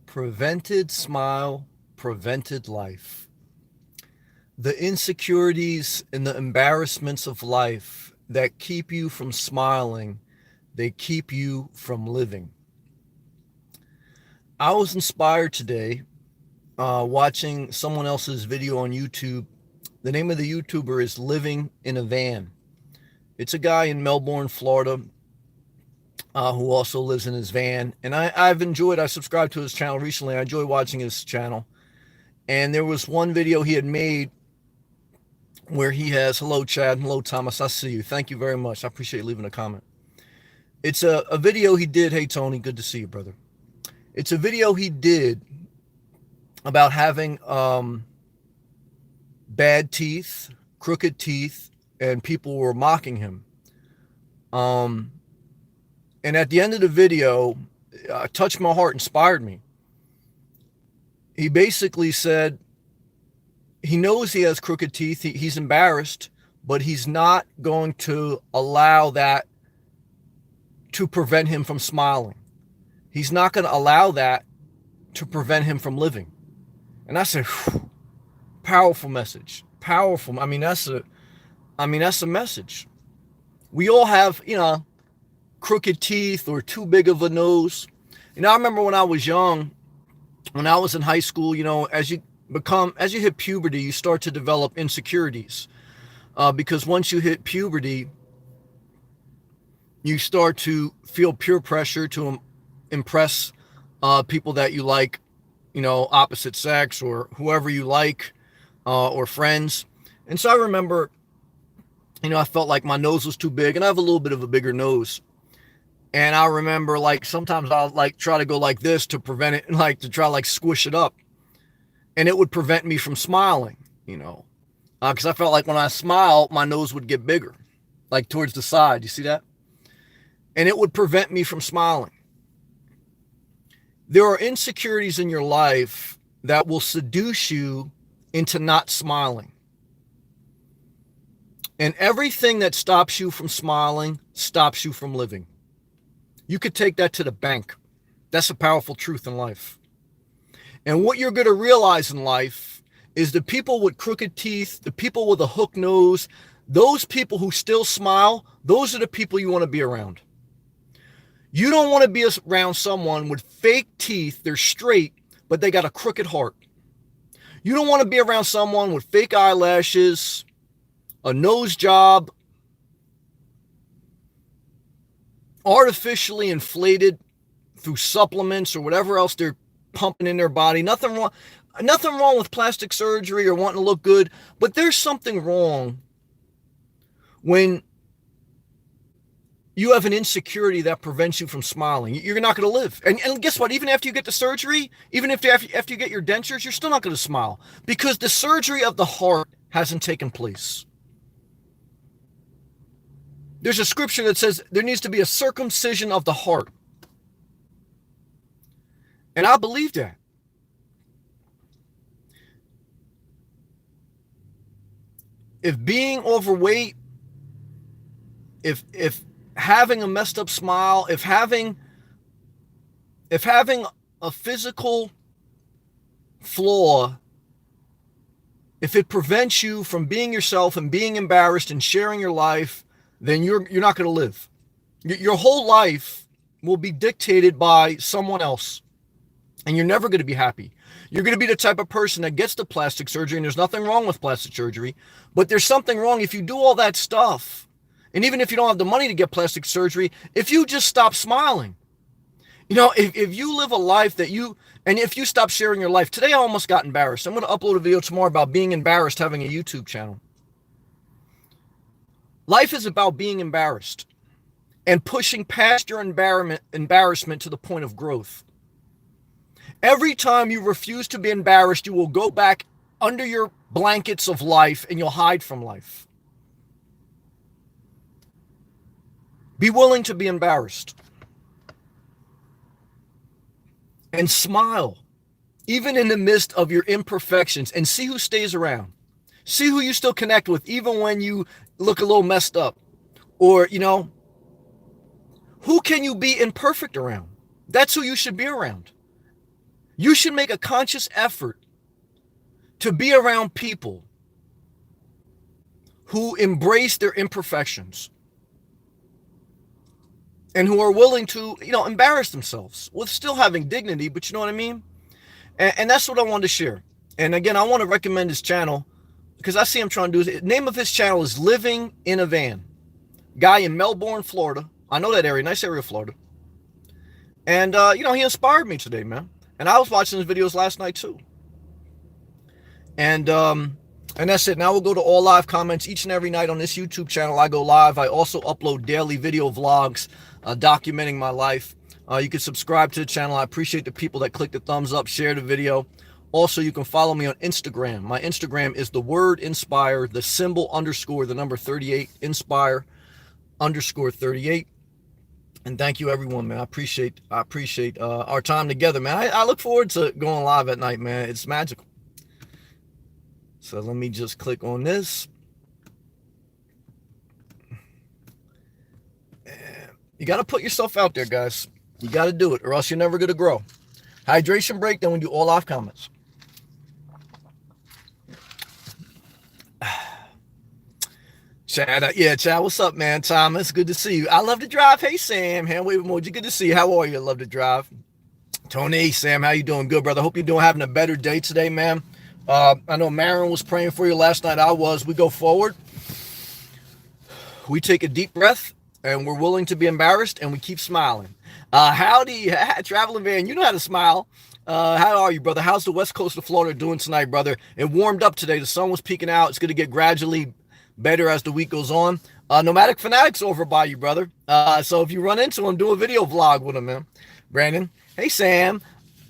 Prevented smile, prevented life. The insecurities and the embarrassments of life that keep you from smiling, they keep you from living. I was inspired today watching someone else's video on YouTube. The name of the YouTuber is Living in a Van. It's a guy in Melbourne, Florida, who also lives in his van. And I subscribed to his channel recently. I enjoy watching his channel. And there was one video he had made where he has, hello, Chad, hello, Thomas, I see you. Thank you very much. I appreciate you leaving a comment. It's a video he did. Hey, Tony, good to see you, brother. It's a video he did about having bad teeth, crooked teeth, and people were mocking him. And at the end of the video, touched my heart, inspired me. He basically said he knows he has crooked teeth. He's embarrassed, but he's not going to allow that to prevent him from smiling. He's not going to allow that to prevent him from living. And I said, whew, powerful message. Powerful. I mean, that's a message. We all have, crooked teeth or too big of a nose. I remember when I was young, when I was in high school, as you hit puberty, you start to develop insecurities. Because once you hit puberty, you start to feel peer pressure to impress people that you like, opposite sex or whoever you like, or friends. And so I remember, I felt like my nose was too big, and I have a little bit of a bigger nose. And I remember, sometimes I'll try to go like this to prevent it, to try to squish it up. And it would prevent me from smiling, because I felt like when I smile, my nose would get bigger, towards the side. You see that? And it would prevent me from smiling. There are insecurities in your life that will seduce you into not smiling. And everything that stops you from smiling stops you from living. You could take that to the bank. That's a powerful truth in life. And what you're going to realize in life is the people with crooked teeth, the people with a hook nose, those people who still smile, those are the people you want to be around. You don't want to be around someone with fake teeth. They're straight, but they got a crooked heart. You don't want to be around someone with fake eyelashes, a nose job, artificially inflated through supplements or whatever else they're pumping in their body. Nothing wrong with plastic surgery or wanting to look good, but there's something wrong when you have an insecurity that prevents you from smiling. You're not going to live. And guess what? Even after you get the surgery, even after you get your dentures, you're still not going to smile because the surgery of the heart hasn't taken place. There's a scripture that says there needs to be a circumcision of the heart. And I believe that. If being overweight, if having a messed up smile, if having a physical flaw, if it prevents you from being yourself and being embarrassed and sharing your life, then you're not going to live. Your whole life will be dictated by someone else, and you're never going to be happy. You're going to be the type of person that gets the plastic surgery, and there's nothing wrong with plastic surgery, but there's something wrong if you do all that stuff, and even if you don't have the money to get plastic surgery, if you just stop smiling. If you live a life and if you stop sharing your life. Today I almost got embarrassed. I'm going to upload a video tomorrow about being embarrassed having a YouTube channel. Life is about being embarrassed and pushing past your embarrassment to the point of growth. Every time you refuse to be embarrassed, you will go back under your blankets of life and you'll hide from life. Be willing to be embarrassed. And smile, even in the midst of your imperfections, and see who stays around. See who you still connect with, even when you look a little messed up. Or, who can you be imperfect around? That's who you should be around. You should make a conscious effort to be around people who embrace their imperfections and who are willing to, embarrass themselves with still having dignity, but you know what I mean? And that's what I wanted to share. And again, I want to recommend his channel because I see him trying to do it. The name of his channel is Living in a Van. Guy in Melbourne, Florida. I know that area, nice area of Florida. And, he inspired me today, man. And I was watching his videos last night too. And that's it. Now we'll go to all live comments each and every night on this YouTube channel. I go live. I also upload daily video vlogs documenting my life. You can subscribe to the channel. I appreciate the people that click the thumbs up, share the video. Also, you can follow me on Instagram. My Instagram is the word inspire, the symbol underscore, the number 38, inspire underscore 38. And thank you, everyone, man. I appreciate our time together, man. I look forward to going live at night, man. It's magical. So let me just click on this. And you got to put yourself out there, guys. You got to do it or else you're never going to grow. Hydration break, then we do all live comments. Chad, Chad, what's up, man? Thomas, good to see you. I love to drive. Hey, Sam, hand wave emoji. Good to see you. How are you? I love to drive. Tony, Sam, how you doing? Good, brother. Hope you're having a better day today, man. I know Marin was praying for you last night. I was. We go forward. We take a deep breath, and we're willing to be embarrassed, and we keep smiling. Howdy, traveling van. You know how to smile. How are you, brother? How's the west coast of Florida doing tonight, brother? It warmed up today. The sun was peeking out. It's going to get gradually better as the week goes on. Nomadic Fanatics over by you, brother. So if you run into him, do a video vlog with him, man. Brandon. Hey, Sam.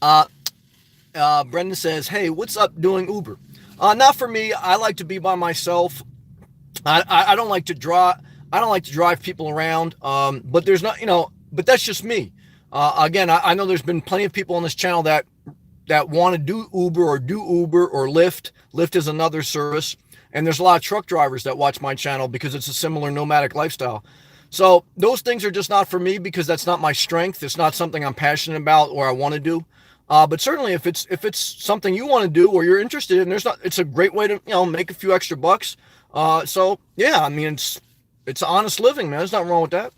Brendan says, hey, what's up doing Uber? Not for me. I like to be by myself. I don't like to drive. I don't like to drive people around. But there's not, but that's just me. Again, I know there's been plenty of people on this channel that want to do Uber or Lyft. Lyft is another service. And there's a lot of truck drivers that watch my channel because it's a similar nomadic lifestyle. So those things are just not for me because that's not my strength. It's not something I'm passionate about or I want to do. But certainly if it's something you want to do or you're interested in, it's a great way to, make a few extra bucks. So yeah, I mean, it's honest living, man. There's nothing wrong with that.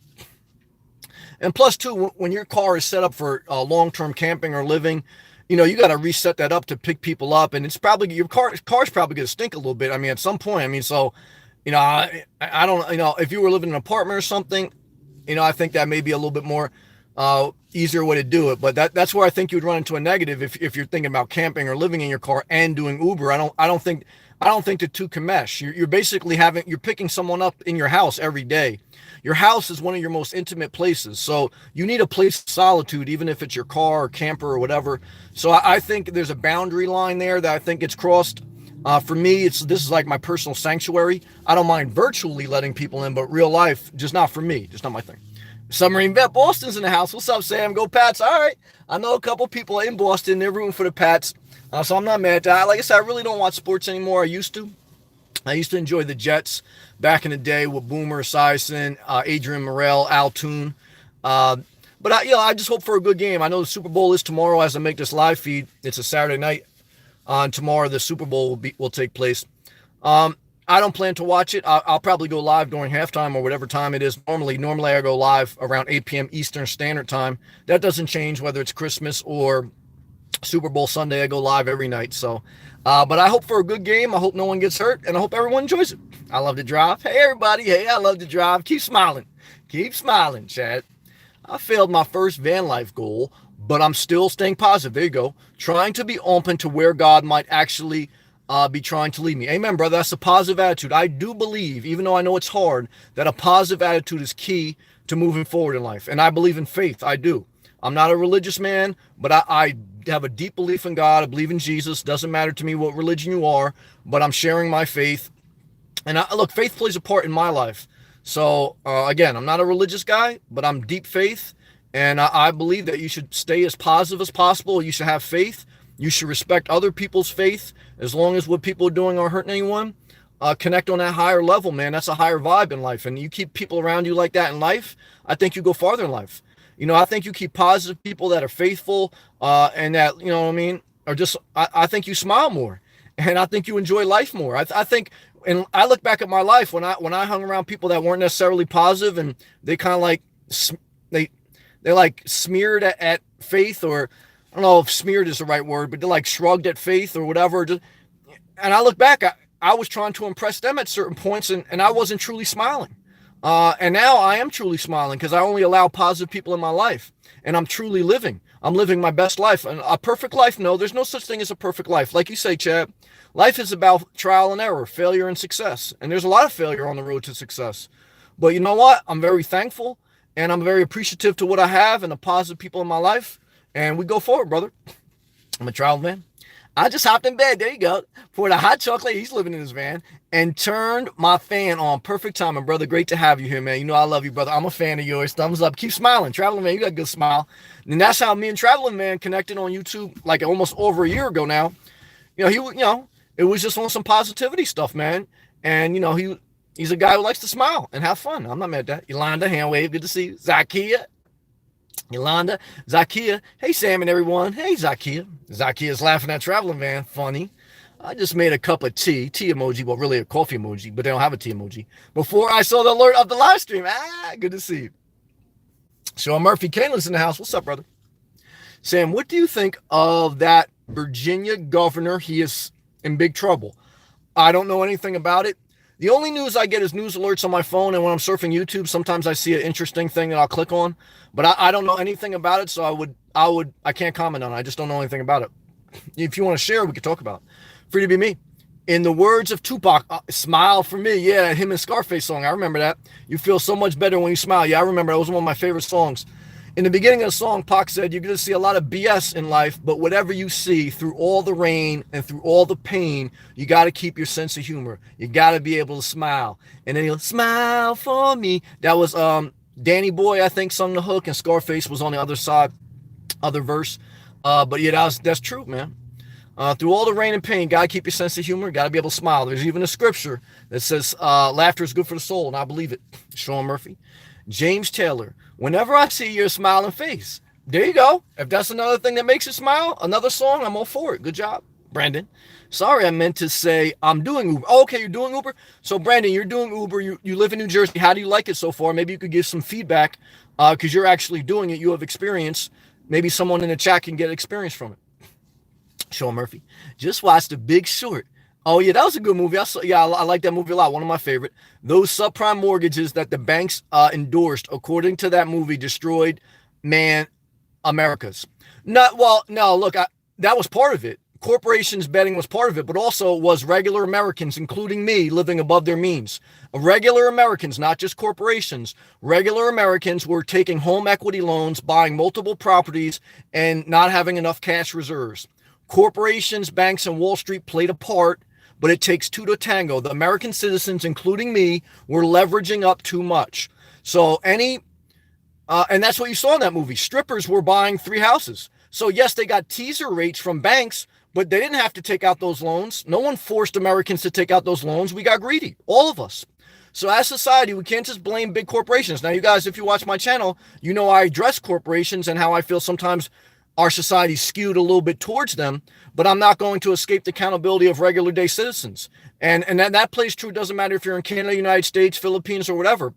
And plus too, when your car is set up for long-term camping or living, you got to reset that up to pick people up, and it's probably your car's probably going to stink a little bit. I mean, at some point, so, I don't, if you were living in an apartment or something, I think that may be a little bit more easier way to do it. But that's where I think you'd run into a negative if you're thinking about camping or living in your car and doing Uber. I don't think the two can mesh. You're basically you're picking someone up in your house every day. Your house is one of your most intimate places. So you need a place of solitude, even if it's your car or camper or whatever. So I think there's a boundary line there that I think it's crossed. For me, this is like my personal sanctuary. I don't mind virtually letting people in, but real life, just not for me. Just not my thing. Submarine Vet Boston's in the house. What's up, Sam? Go Pats. All right. I know a couple people in Boston. They're rooting for the Pats. So I'm not mad at that. Like I said, I really don't watch sports anymore. I used to enjoy the Jets back in the day with Boomer Esiason, Adrian Morrell, Al Toon. But I just hope for a good game. I know the Super Bowl is tomorrow as I make this live feed. It's a Saturday night. Tomorrow the Super Bowl will take place. I don't plan to watch it. I'll probably go live during halftime or whatever time it is. Normally I go live around 8 p.m. Eastern Standard Time. That doesn't change whether it's Christmas or Super Bowl Sunday. I go live every night. So, but I hope for a good game. I hope no one gets hurt, and I hope everyone enjoys it. I love to drive. Hey, everybody. Hey, I love to drive. Keep smiling. Keep smiling, Chad. I failed my first van life goal, but I'm still staying positive. There you go. Trying to be open to where God might actually be trying to lead me. Amen, brother. That's a positive attitude. I do believe, even though I know it's hard, that a positive attitude is key to moving forward in life. And I believe in faith. I do. I'm not a religious man, but I have a deep belief in God. I believe in Jesus. Doesn't matter to me what religion you are, but I'm sharing my faith. And look, faith plays a part in my life. So again, I'm not a religious guy, but I'm deep faith. And I believe that you should stay as positive as possible. You should have faith. You should respect other people's faith as long as what people are doing aren't hurting anyone. Connect on that higher level, man. That's a higher vibe in life. And you keep people around you like that in life, I think you go farther in life. You know, I think you keep positive people that are faithful, and that, you know what I mean, are just, I think you smile more, and I think you enjoy life more. I think, and I look back at my life when I hung around people that weren't necessarily positive, and they kind of like, they, they like smeared at faith, or I don't know if smeared is the right word, but they like shrugged at faith or whatever. And I look back, I was trying to impress them at certain points, and I wasn't truly smiling. And now I am truly smiling because I only allow positive people in my life, and I'm truly living. I'm living my best life. And a perfect life, no, there's no such thing as a perfect life. Like you say, Chad, life is about trial and error, failure and success. And there's a lot of failure on the road to success. But you know what? I'm very thankful, and I'm very appreciative to what I have and the positive people in my life. And we go forward, brother. I'm a trial man. I just hopped in bed. There you go. Poured a hot chocolate. He's living in his van, and turned my fan on. Perfect timing, brother. Great to have you here, man. You know I love you, brother. I'm a fan of yours. Thumbs up. Keep smiling. Traveling Man, you got a good smile. And that's how me and Traveling Man connected on YouTube like almost over a year ago now. You know, it was just on some positivity stuff, man. And, you know, he's a guy who likes to smile and have fun. I'm not mad at that. Yolanda, hand wave. Good to see you. Zakia. Yolanda, Zakia. Hey, Sam and everyone. Hey, Zakia. Zakia's laughing at Traveling Man. Funny. I just made a cup of tea emoji, well, really a coffee emoji, but they don't have a tea emoji, before I saw the alert of the live stream. Good to see you. Sean Murphy, Kanelin's in the house. What's up, brother? Sam, what do you think of that Virginia governor? He is in big trouble. I don't know anything about it. The only news I get is news alerts on my phone, and when I'm surfing YouTube, sometimes I see an interesting thing that I'll click on, but I don't know anything about it, so I can't comment on it. I just don't know anything about it. If you want to share, we could talk about it. Free to be me. In the words of Tupac, smile for me. Yeah, him and Scarface song. I remember that. You feel so much better when you smile. Yeah, I remember. That was one of my favorite songs. In the beginning of the song, Pac said, you're going to see a lot of BS in life, but whatever you see, through all the rain and through all the pain, you got to keep your sense of humor. You got to be able to smile. And then he'll smile for me. That was Danny Boy, I think, sung the hook, and Scarface was on the other side, other verse. But yeah, that's true, man. Through all the rain and pain, got to keep your sense of humor, got to be able to smile. There's even a scripture that says laughter is good for the soul, and I believe it. Sean Murphy. James Taylor, whenever I see your smiling face. There you go. If that's another thing that makes you smile, another song, I'm all for it. Good job, Brandon. Sorry, I meant to say I'm doing Uber. Oh, okay, you're doing Uber? So, Brandon, you're doing Uber. You live in New Jersey. How do you like it so far? Maybe you could give some feedback because you're actually doing it. You have experience. Maybe someone in the chat can get experience from it. Sean Murphy. Just watched The Big Short. Oh, yeah, that was a good movie. I like that movie a lot. One of my favorite. Those subprime mortgages that the banks endorsed, according to that movie, destroyed, man, America's. No, look, that was part of it. Corporations betting was part of it, but also was regular Americans, including me, living above their means. Regular Americans, not just corporations. Regular Americans were taking home equity loans, buying multiple properties, and not having enough cash reserves. Corporations, banks, and Wall Street played a part, but it takes two to tango. The American citizens, including me, were leveraging up too much. So and that's what you saw in that movie. Strippers were buying 3 houses. So yes, they got teaser rates from banks, but they didn't have to take out those loans. No one forced Americans to take out those loans. We got greedy, all of us. So as society, we can't just blame big corporations. Now, you guys, if you watch my channel, you know I address corporations and how I feel sometimes our society skewed a little bit towards them, but I'm not going to escape the accountability of regular day citizens. And that plays true. It doesn't matter if you're in Canada, United States, Philippines, or whatever.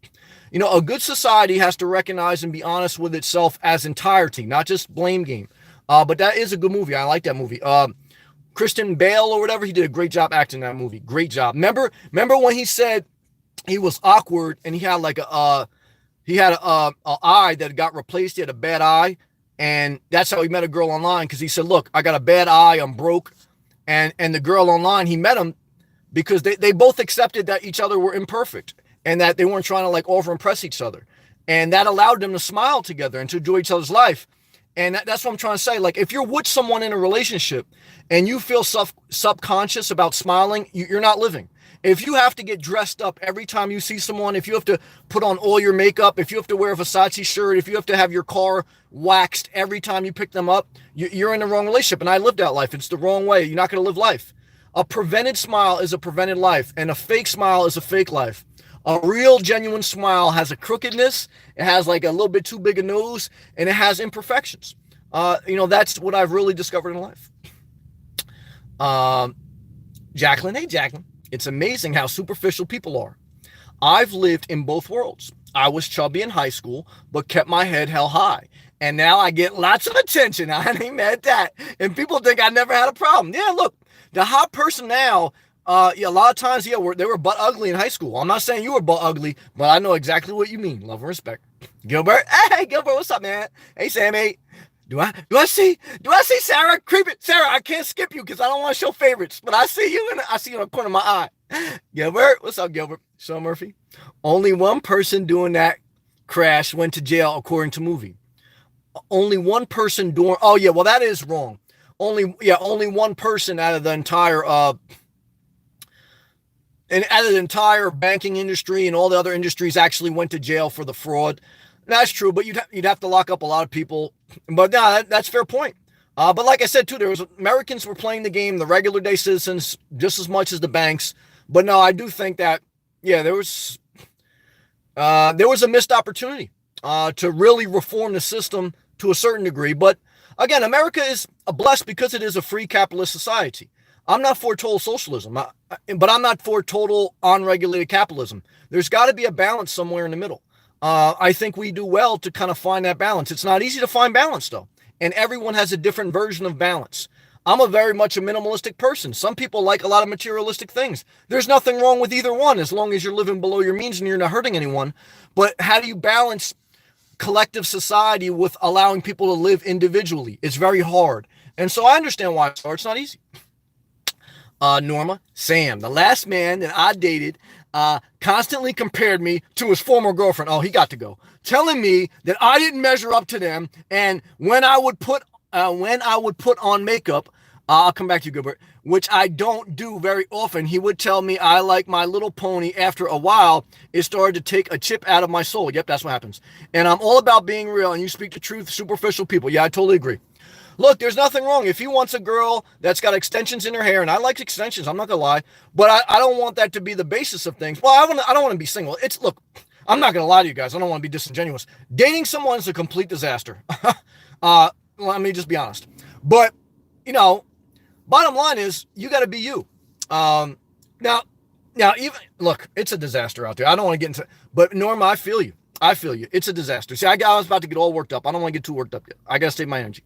You know, a good society has to recognize and be honest with itself as entirety, not just blame game. But that is a good movie. I like that movie. Christian Bale or whatever, he did a great job acting in that movie. Great job. Remember when he said he was awkward and he had like a eye that got replaced. He had a bad eye. And that's how he met a girl online, because he said, look, I got a bad eye, I'm broke. And the girl online, he met him because they both accepted that each other were imperfect and that they weren't trying to like over-impress each other. And that allowed them to smile together and to enjoy each other's life. And that's what I'm trying to say. Like, if you're with someone in a relationship and you feel subconscious about smiling, you're not living. If you have to get dressed up every time you see someone, if you have to put on all your makeup, if you have to wear a Versace shirt, if you have to have your car waxed every time you pick them up, you're in the wrong relationship. And I lived that life. It's the wrong way. You're not going to live life. A prevented smile is a prevented life, and a fake smile is a fake life. A real genuine smile has a crookedness. It has like a little bit too big a nose, and it has imperfections. That's what I've really discovered in life. Jacqueline, hey Jacqueline, it's amazing how superficial people are. I've lived in both worlds. I was chubby in high school, but kept my head held high. And now I get lots of attention. I ain't mad at that. And people think I never had a problem. Yeah, look, the hot person now, a lot of times, they were butt ugly in high school. I'm not saying you were butt ugly, but I know exactly what you mean. Love and respect. Gilbert, hey, Gilbert, what's up, man? Hey, Sammy. Do I see Sarah creeping? Sarah, I can't skip you because I don't want to show favorites, but I see you in the corner of my eye. Gilbert, what's up, Gilbert? Sean Murphy. Only one person doing that crash went to jail, according to movie. Only one person doing. Oh yeah, well that is wrong. Only one person out of the entire banking industry and all the other industries actually went to jail for the fraud. That's true, but you'd have to lock up a lot of people. But no, that's a fair point. But like I said too, Americans were playing the game, the regular day citizens, just as much as the banks. But no, I do think that there was a missed opportunity to really reform the system to a certain degree. But again, America is blessed because it is a free capitalist society. I'm not for total socialism, but I'm not for total unregulated capitalism. There's got to be a balance somewhere in the middle. I think we do well to kind of find that balance. It's not easy to find balance, though. And everyone has a different version of balance. I'm a very much a minimalistic person. Some people like a lot of materialistic things. There's nothing wrong with either one as long as you're living below your means and you're not hurting anyone. But how do you balance collective society with allowing people to live individually? It's very hard. And so I understand why it's hard. It's not easy. Norma, Sam, the last man that I dated, constantly compared me to his former girlfriend. Oh, he got to go. Telling me that I didn't measure up to them. And when I would put on makeup, I'll come back to you, Gilbert, which I don't do very often, he would tell me I like My Little Pony. After a while, it started to take a chip out of my soul. Yep, that's what happens. And I'm all about being real, and you speak the truth, superficial people. Yeah, I totally agree. Look, there's nothing wrong. If he wants a girl that's got extensions in her hair, and I like extensions, I'm not going to lie, but I don't want that to be the basis of things. Well, I don't want to be single. Look, I'm not going to lie to you guys. I don't want to be disingenuous. Dating someone is a complete disaster. Let me just be honest. But, bottom line is you got to be you. Now, even look, it's a disaster out there. I don't want to get into, but Norma, I feel you. It's a disaster. See, I was about to get all worked up. I don't want to get too worked up yet. I got to save my energy.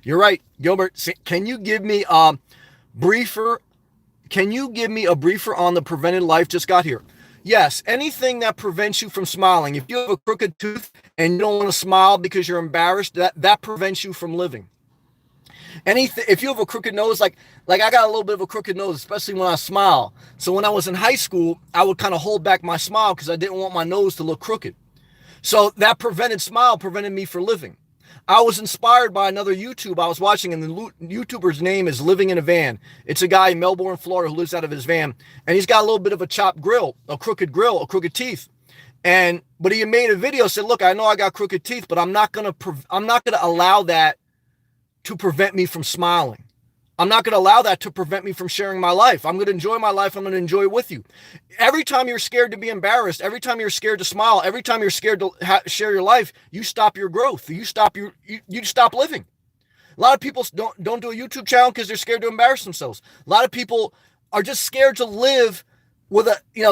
You're right, Gilbert. Can you give me a briefer? Can you give me a briefer on the prevented life just got here? Yes, anything that prevents you from smiling. If you have a crooked tooth and you don't want to smile because you're embarrassed, that prevents you from living. Anything, if you have a crooked nose, like I got a little bit of a crooked nose, especially when I smile. So when I was in high school, I would kind of hold back my smile because I didn't want my nose to look crooked. So that prevented me from living. I was inspired by another YouTube I was watching, and the YouTuber's name is Living in a Van. It's a guy in Melbourne, Florida, who lives out of his van, and he's got a little bit of a chopped grill, a crooked teeth. But he made a video, said, "Look, I know I got crooked teeth, but I'm not gonna allow that to prevent me from smiling. I'm not going to allow that to prevent me from sharing my life. I'm going to enjoy my life. I'm going to enjoy it with you." Every time you're scared to be embarrassed, every time you're scared to smile, every time you're scared to share your life, you stop your growth. You stop living. A lot of people don't do a YouTube channel because they're scared to embarrass themselves. A lot of people are just scared to live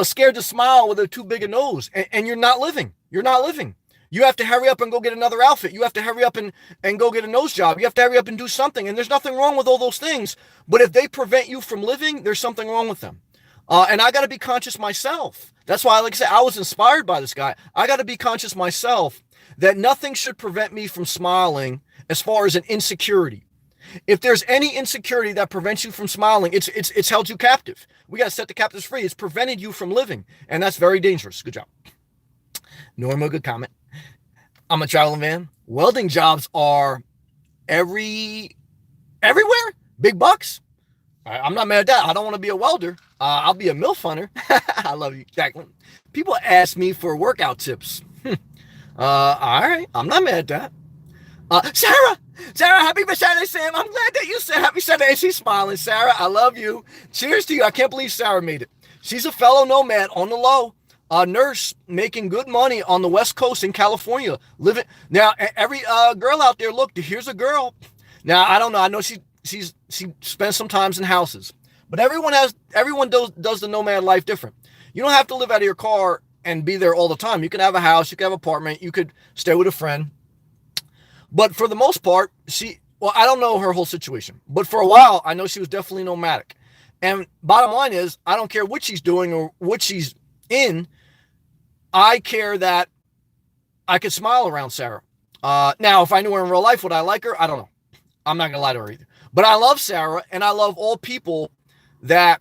scared to smile with a too big a nose, and you're not living. You're not living. You have to hurry up and go get another outfit. You have to hurry up and go get a nose job. You have to hurry up and do something. And there's nothing wrong with all those things. But if they prevent you from living, there's something wrong with them. And I got to be conscious myself. That's why, like I said, I was inspired by this guy. I got to be conscious myself that nothing should prevent me from smiling as far as an insecurity. If there's any insecurity that prevents you from smiling, it's held you captive. We got to set the captives free. It's prevented you from living. And that's very dangerous. Good job. Norma, good comment. I'm a traveling man. Welding jobs are everywhere. Big bucks. I'm not mad at that. I don't want to be a welder. I'll be a MILF hunter. I love you, Jacqueline. People ask me for workout tips. All right. I'm not mad at that. Sarah, happy Saturday, Sam. I'm glad that you said happy Saturday. And she's smiling. Sarah, I love you. Cheers to you. I can't believe Sarah made it. She's a fellow nomad on the low. a nurse making good money on the West Coast in California, living now. Every girl out there, look, here's a girl. Now I don't know. I know she spends some times in houses, but everyone does the nomad life different. You don't have to live out of your car and be there all the time. You can have a house, you can have an apartment, you could stay with a friend. But for the most part, well, I don't know her whole situation, but for a while, I know she was definitely nomadic. And bottom line is, I don't care what she's doing or what she's in. I care that I could smile around Sarah. Now, if I knew her in real life, would I like her? I don't know. I'm not going to lie to her either. But I love Sarah, and I love all people that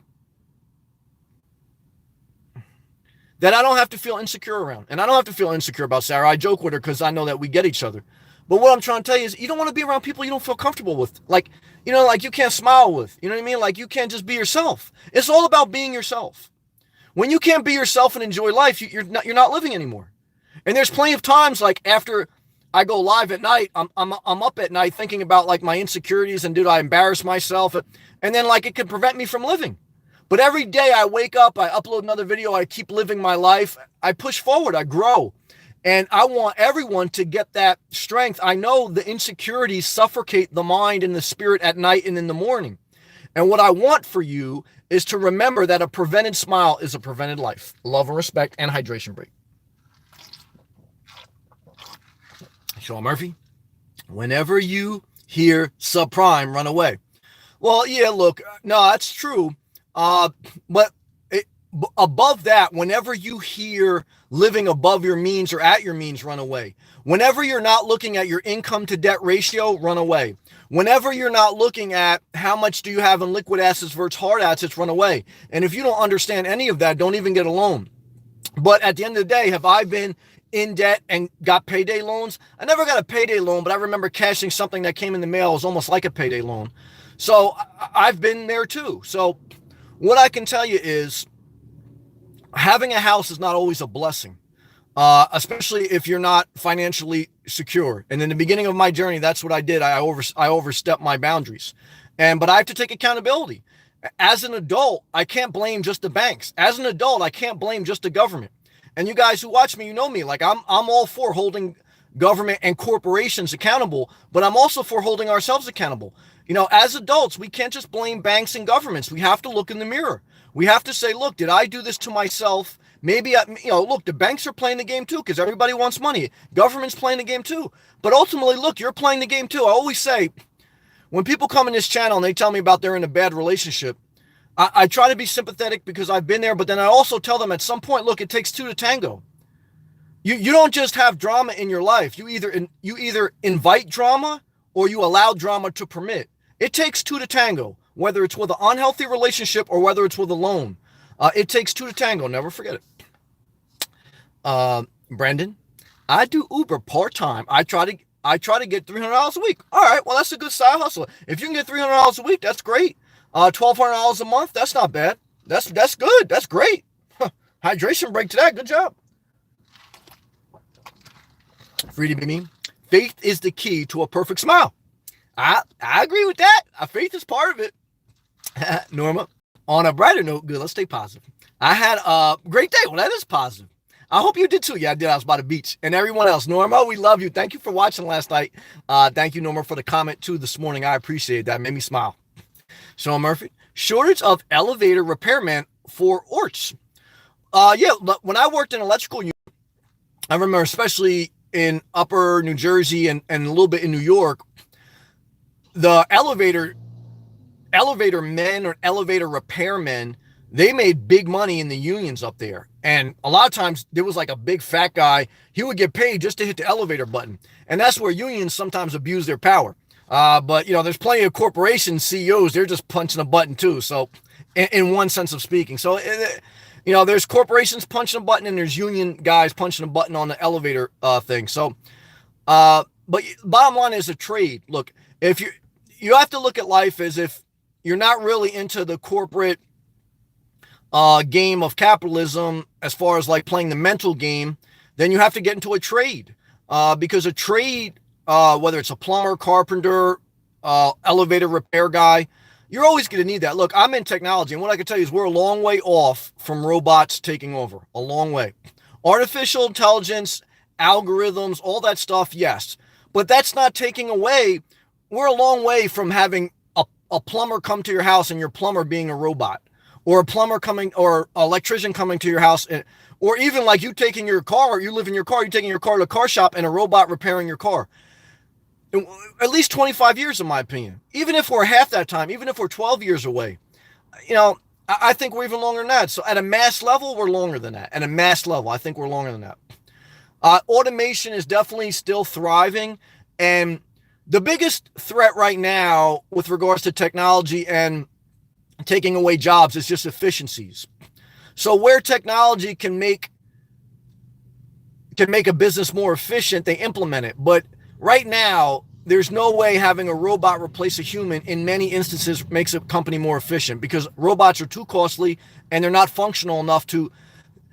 I don't have to feel insecure around. And I don't have to feel insecure about Sarah. I joke with her because I know that we get each other. But what I'm trying to tell you is you don't want to be around people you don't feel comfortable with. Like, like you can't smile with. You know what I mean? Like you can't just be yourself. It's all about being yourself. When you can't be yourself and enjoy life, you're not living anymore. And there's plenty of times like after I go live at night, I'm up at night thinking about like my insecurities and did I embarrass myself? And then like it could prevent me from living. But every day I wake up, I upload another video, I keep living my life, I push forward, I grow. And I want everyone to get that strength. I know the insecurities suffocate the mind and the spirit at night and in the morning. And what I want for you is to remember that a prevented smile is a prevented life. Love and respect and hydration break. Sean Murphy, whenever you hear subprime, run away. Well, yeah, look, no, that's true. But above that, whenever you hear living above your means or at your means, run away. Whenever you're not looking at your income to debt ratio, run away. Whenever you're not looking at how much do you have in liquid assets versus hard assets, run away. And if you don't understand any of that, don't even get a loan. But at the end of the day, have I been in debt and got payday loans? I never got a payday loan, but I remember cashing something that came in the mail. It was almost like a payday loan. So I've been there too. So what I can tell you is having a house is not always a blessing, especially if you're not financially secure. And in the beginning of my journey, that's what I did. I overstepped my boundaries. But I have to take accountability. As an adult, I can't blame just the banks. As an adult, I can't blame just the government. And you guys who watch me, you know me. Like I'm all for holding government and corporations accountable, but I'm also for holding ourselves accountable. As adults, we can't just blame banks and governments. We have to look in the mirror. We have to say, look, did I do this to myself? Maybe, look, the banks are playing the game too because everybody wants money. Government's playing the game too. But ultimately, look, you're playing the game too. I always say, when people come in this channel and they tell me about they're in a bad relationship, I try to be sympathetic because I've been there, but then I also tell them at some point, look, it takes two to tango. You don't just have drama in your life. You either invite drama or you allow drama to permit. It takes two to tango, whether it's with an unhealthy relationship or whether it's with a loan. It takes two to tango. Never forget it. Brandon, I do Uber part-time. I try to get $300 a week. All right, well, that's a good side hustle. If you can get $300 a week, that's great. $1,200 a month, that's not bad. That's good. That's great. Hydration break to that. Good job. Freedom to me. Faith is the key to a perfect smile. I agree with that. Faith is part of it. Norma, on a brighter note, good, let's stay positive. I had a great day. Well, that is positive. I hope you did too. Yeah, I did. I was by the beach. And everyone else, Norma, we love you. Thank you for watching last night. Thank you, Norma, for the comment too this morning. I appreciate it. That made me smile. Sean Murphy, shortage of elevator repairman for Orts. Yeah, when I worked in electrical unit, I remember especially in upper New Jersey and a little bit in New York, the elevator men or elevator repairmen, they made big money in the unions up there. And a lot of times there was like a big fat guy, he would get paid just to hit the elevator button. And that's where unions sometimes abuse their power. But there's plenty of corporation CEOs, they're just punching a button too. So in one sense of speaking, so, there's corporations punching a button and there's union guys punching a button on the elevator thing. So, but bottom line is a trade. Look, if you have to look at life as if you're not really into the corporate game of capitalism as far as like playing the mental game, then you have to get into a trade. Because a trade, whether it's a plumber, carpenter, elevator repair guy, You're always going to need that. Look, I'm in technology, and what I can tell you is we're a long way off from robots taking over. A long way. Artificial intelligence, algorithms, all that stuff, yes. But that's not taking away. We're a long way from having a plumber come to your house and your plumber being a robot, or a plumber coming, or an electrician coming to your house, or even like you taking your car, you live in your car, you taking your car to a car shop and a robot repairing your car. At least 25 years, in my opinion. Even if we're half that time, even if we're 12 years away, I think we're even longer than that. So at a mass level, we're longer than that. At a mass level, I think we're longer than that. Automation is definitely still thriving. And the biggest threat right now with regards to technology and taking away jobs is just efficiencies. So where technology can make a business more efficient, they implement it. But right now, there's no way having a robot replace a human in many instances makes a company more efficient, because robots are too costly and they're not functional enough to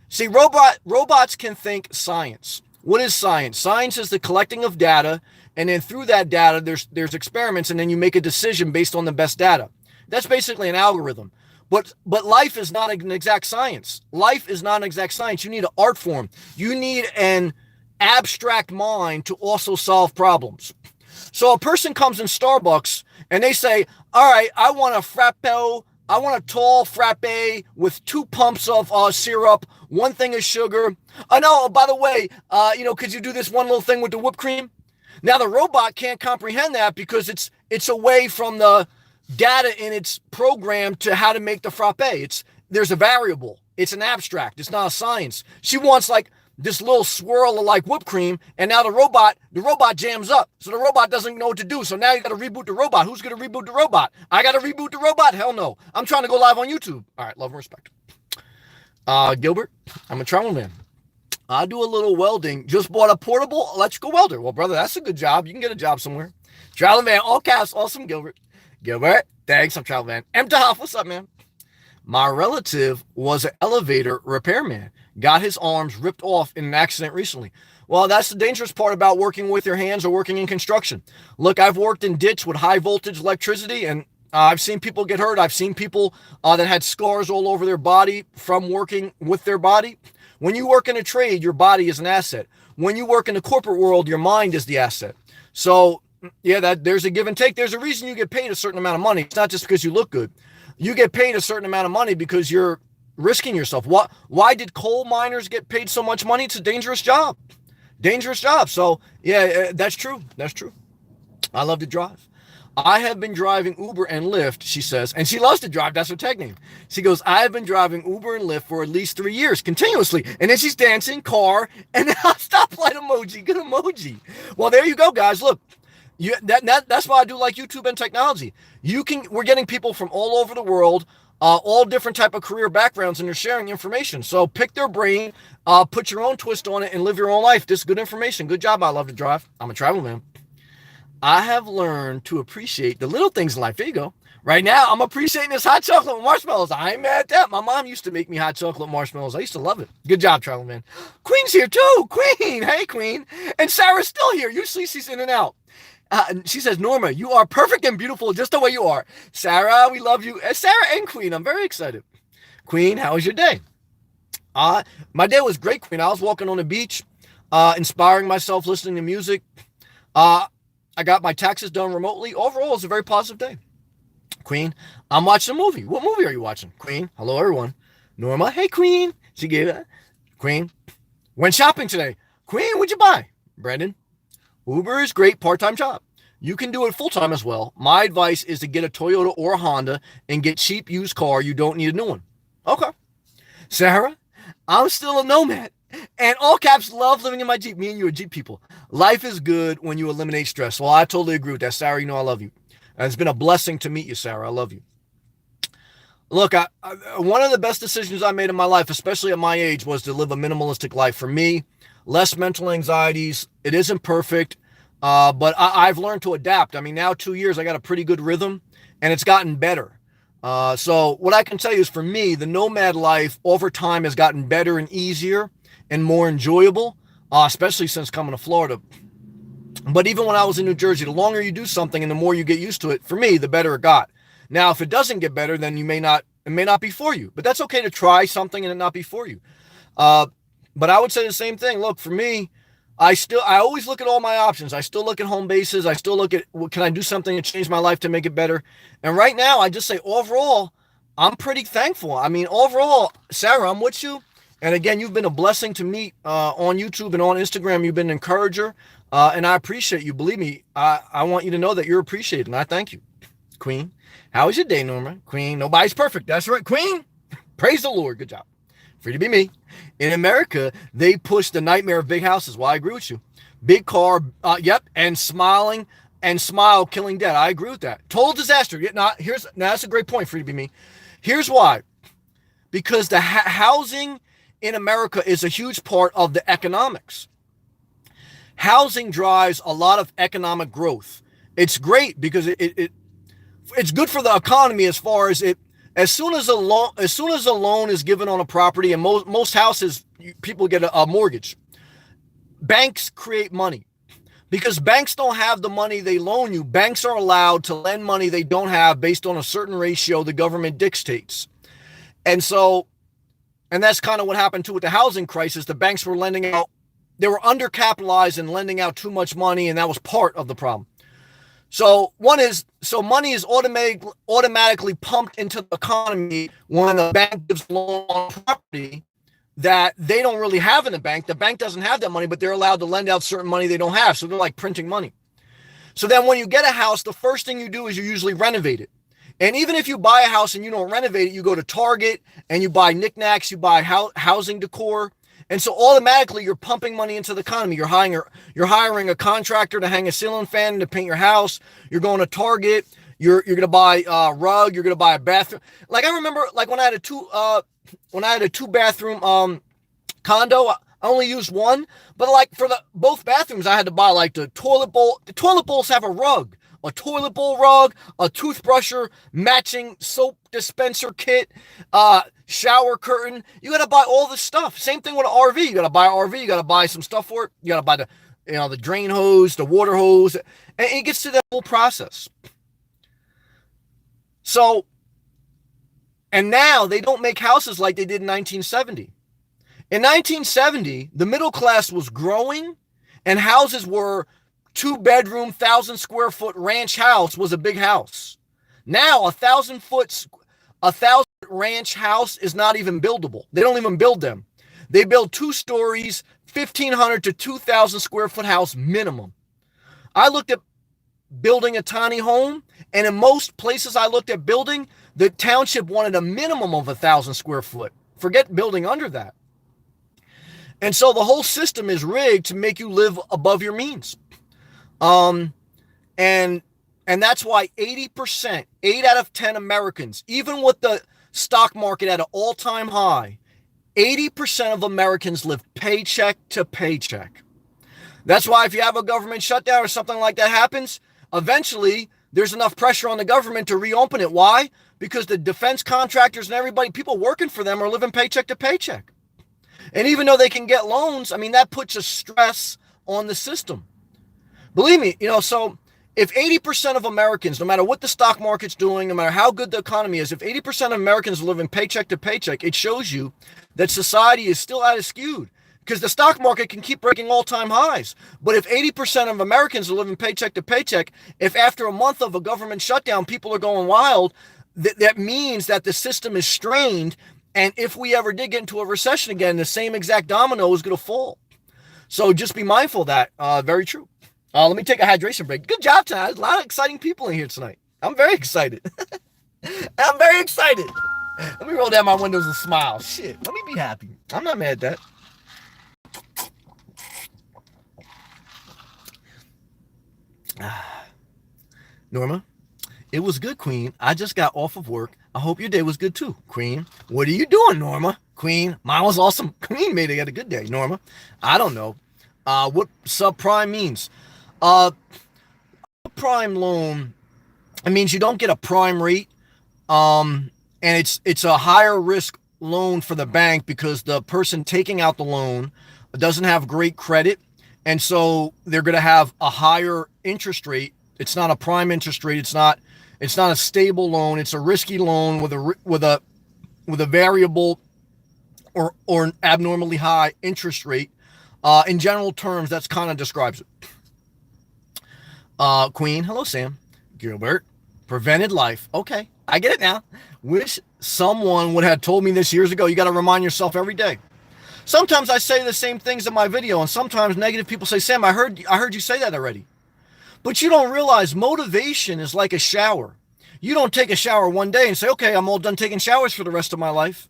see. Robots can think science. What is science? Science is the collecting of data, and then through that data, there's experiments, and then you make a decision based on the best data. That's basically an algorithm. But life is not an exact science. Life is not an exact science. You need an art form. You need an abstract mind to also solve problems. So a person comes in Starbucks and they say, all right, I want a Frappo. I want a tall frappe with 2 pumps of syrup, 1 thing of sugar. No, by the way, could you do this one little thing with the whipped cream? Now the robot can't comprehend that because it's away from the data in its program to how to make the frappe. There's a variable. It's an abstract. It's not a science. She wants like this little swirl of like whipped cream, and now the robot jams up. So the robot doesn't know what to do. So now you got to reboot the robot. Who's going to reboot the robot? I got to reboot the robot? Hell no. I'm trying to go live on YouTube. All right, love and respect. Gilbert, I'm a travel man. I do a little welding. Just bought a portable electrical welder. Well, brother, that's a good job. You can get a job somewhere. Travel man, all caps, awesome, Gilbert. Gilbert, thanks, I'm travel man. Mtahaf, what's up, man? My relative was an elevator repairman. Got his arms ripped off in an accident recently. Well, that's the dangerous part about working with your hands or working in construction. Look, I've worked in ditch with high voltage electricity, and I've seen people get hurt. I've seen people that had scars all over their body from working with their body. When you work in a trade, your body is an asset. When you work in the corporate world, your mind is the asset. So, yeah, there's a give and take. There's a reason you get paid a certain amount of money. It's not just because you look good. You get paid a certain amount of money because you're risking yourself. Why did coal miners get paid so much money? It's a dangerous job. Dangerous job. So, yeah, that's true. That's true. I love to drive. I have been driving Uber and Lyft, she says, and she loves to drive. That's her tag name. She goes, I have been driving Uber and Lyft for at least 3 years continuously. And then she's dancing, car, and stoplight emoji. Good emoji. Well, there you go, guys. Look, that's why I do like YouTube and technology. We're getting people from all over the world, all different type of career backgrounds, and they're sharing information. So pick their brain, put your own twist on it, and live your own life. This is good information. Good job. I love to drive. I'm a travel man. I have learned to appreciate the little things in life. There you go. Right now, I'm appreciating this hot chocolate with marshmallows. I ain't mad at that. My mom used to make me hot chocolate marshmallows. I used to love it. Good job, travel man. Queen's here too. Queen. Hey, Queen. And Sarah's still here. Usually she's in and out. She says, Norma, you are perfect and beautiful just the way you are. Sarah, we love you. Sarah and Queen, I'm very excited. Queen, how was your day? My day was great, Queen. I was walking on the beach, inspiring myself, listening to music. I got my taxes done remotely. Overall, it was a very positive day. Queen, I'm watching a movie. What movie are you watching? Queen, hello, everyone. Norma, hey, Queen. She gave it. Queen, went shopping today. Queen, what'd you buy? Brandon, Uber is a great part-time job. You can do it full-time as well. My advice is to get a Toyota or a Honda and get cheap used car. You don't need a new one. Okay. Sarah, I'm still a nomad. And all caps, love living in my Jeep. Me and you are Jeep people. Life is good when you eliminate stress. Well, I totally agree with that, Sarah. You know I love you. It's been a blessing to meet you, Sarah. I love you. Look, one of the best decisions I made in my life, especially at my age, was to live a minimalistic life. For me, less mental anxieties. It isn't perfect, but I've learned to adapt. I mean, now 2 years, I got a pretty good rhythm, and it's gotten better. So what I can tell you is, for me, the nomad life over time has gotten better and easier and more enjoyable, especially since coming to Florida. But even when I was in New Jersey, the longer you do something and the more you get used to it, for me, the better it got. Now, if it doesn't get better, then it may not be for you. But that's okay to try something and it not be for you. But I would say the same thing. Look, for me, I always look at all my options. I still look at home bases. I still look at, can I do something to change my life to make it better? And right now, I just say overall, I'm pretty thankful. I mean, overall, Sarah, I'm with you. And again, you've been a blessing to me on YouTube and on Instagram. You've been an encourager, and I appreciate you. Believe me, I want you to know that you're appreciated, and I thank you. Queen, how was your day, Norma? Queen, nobody's perfect. That's right, Queen. Praise the Lord. Good job. Free to be me. In America, they push the nightmare of big houses. Well, I agree with you. Big car, yep, and smiling and smile killing dead. I agree with that. Total disaster. Now that's a great point. Free to be me. Here's why. Because the housing in America is a huge part of the economics. Housing drives a lot of economic growth. It's great because it's good for the economy as far as it. As soon as a loan is given on a property, and most houses, people get a mortgage, banks create money. Because banks don't have the money they loan you, banks are allowed to lend money they don't have based on a certain ratio the government dictates. And that's kind of what happened too with the housing crisis. The banks were lending out, they were undercapitalized and lending out too much money, and that was part of the problem. So money is automatically pumped into the economy when a bank gives a loan on property that they don't really have in the bank. The bank doesn't have that money, but they're allowed to lend out certain money they don't have. So they're like printing money. So then when you get a house, the first thing you do is you usually renovate it. And even if you buy a house and you don't renovate it, you go to Target and you buy knickknacks, you buy housing decor. And so automatically you're pumping money into the economy. You're hiring a contractor to hang a ceiling fan and to paint your house. You're going to Target. You're going to buy a rug. You're going to buy a bathroom. Like I remember, like when I had a two bathroom condo, I only used one. But like for both bathrooms, I had to buy like the toilet bowl. The toilet bowls have a rug, a toilet bowl rug, a toothbrusher, matching soap dispenser kit, shower curtain. You got to buy all this stuff. Same thing with an RV. You got to buy an RV. You got to buy some stuff for it. You got to buy the drain hose, the water hose, and it gets to that whole process. So, and now they don't make houses like they did in 1970. In 1970, the middle class was growing, and houses were 2-bedroom, 1,000 square foot ranch house was a big house. Now, 1,000 ranch house is not even buildable. They don't even build them. They build 2 stories, 1,500 to 2,000 square foot house minimum. I looked at building a tiny home, and in most places I looked at building, the township wanted a minimum of 1,000 square foot. Forget building under that. And so the whole system is rigged to make you live above your means. And that's why 80%, 8 out of 10 Americans, even with the stock market at an all-time high, 80% of Americans live paycheck to paycheck. That's why if you have a government shutdown or something like that happens, eventually there's enough pressure on the government to reopen it. Why? Because the defense contractors and everybody, people working for them are living paycheck to paycheck. And even though they can get loans, I mean, that puts a stress on the system. Believe me, so if 80% of Americans, no matter what the stock market's doing, no matter how good the economy is, if 80% of Americans live in paycheck to paycheck, it shows you that society is still out of skewed, because the stock market can keep breaking all-time highs. But if 80% of Americans are living paycheck to paycheck, if after a month of a government shutdown, people are going wild, that means that the system is strained. And if we ever did get into a recession again, the same exact domino is going to fall. So just be mindful of that. Very true. Let me take a hydration break. Good job tonight. There's a lot of exciting people in here tonight. I'm very excited. I'm very excited. Let me roll down my windows and smile. Shit, let me be happy. I'm not mad at that. Norma, it was good, Queen. I just got off of work. I hope your day was good too, Queen. What are you doing, Norma? Queen, mine was awesome. Queen made it had a good day, Norma. I don't know what subprime means. Prime loan, it means you don't get a prime rate, and it's a higher risk loan for the bank because the person taking out the loan doesn't have great credit, and so they're going to have a higher interest rate. It's not a prime interest rate. It's not It's not a stable loan. It's a risky loan with a variable or an abnormally high interest rate. In general terms, that's kind of describes it. Queen, hello, Sam. Gilbert, prevented life. Okay, I get it now. Wish someone would have told me this years ago. You got to remind yourself every day. Sometimes I say the same things in my video, and sometimes negative people say, Sam, I heard you say that already. But you don't realize motivation is like a shower. You don't take a shower one day and say, okay, I'm all done taking showers for the rest of my life.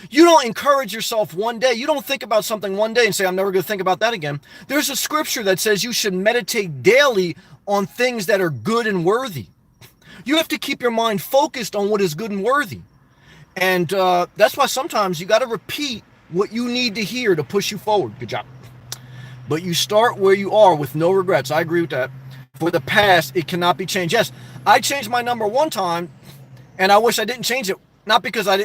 You don't encourage yourself one day. You don't think about something one day and say, I'm never going to think about that again. There's a scripture that says you should meditate daily on things that are good and worthy. You have to keep your mind focused on what is good and worthy. And that's why sometimes you got to repeat what you need to hear to push you forward. Good job. But you start where you are with no regrets. I agree with that. For the past, it cannot be changed. Yes, I changed my number one time, and I wish I didn't change it. Not because I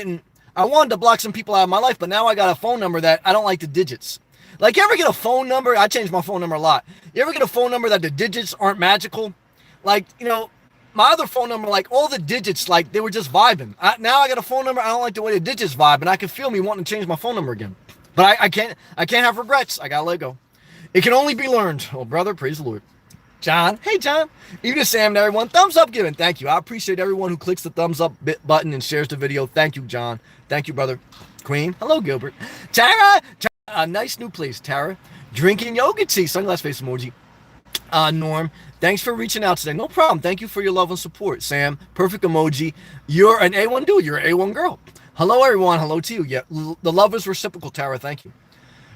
wanted to block some people out of my life, but now I got a phone number that I don't like the digits. Like, you ever get a phone number? I changed my phone number a lot. You ever get a phone number that the digits aren't magical? Like, my other phone number, like, all the digits, like, they were just vibing. Now I got a phone number, I don't like the way the digits vibe, and I can feel me wanting to change my phone number again. But I can't have regrets. I gotta let go. It can only be learned. Oh, brother, praise the Lord. John, hey, John. Even to Sam and everyone, thumbs up given. Thank you. I appreciate everyone who clicks the thumbs up button and shares the video. Thank you, John. Thank you, brother. Queen, hello, Gilbert. Tara, a nice new place, Tara. Drinking yogurt tea, sunglass face emoji. Norm, thanks for reaching out today. No problem. Thank you for your love and support. Sam, perfect emoji. You're an A1 dude. You're an A1 girl. Hello, everyone. Hello to you. Yeah, the love is reciprocal, Tara. Thank you.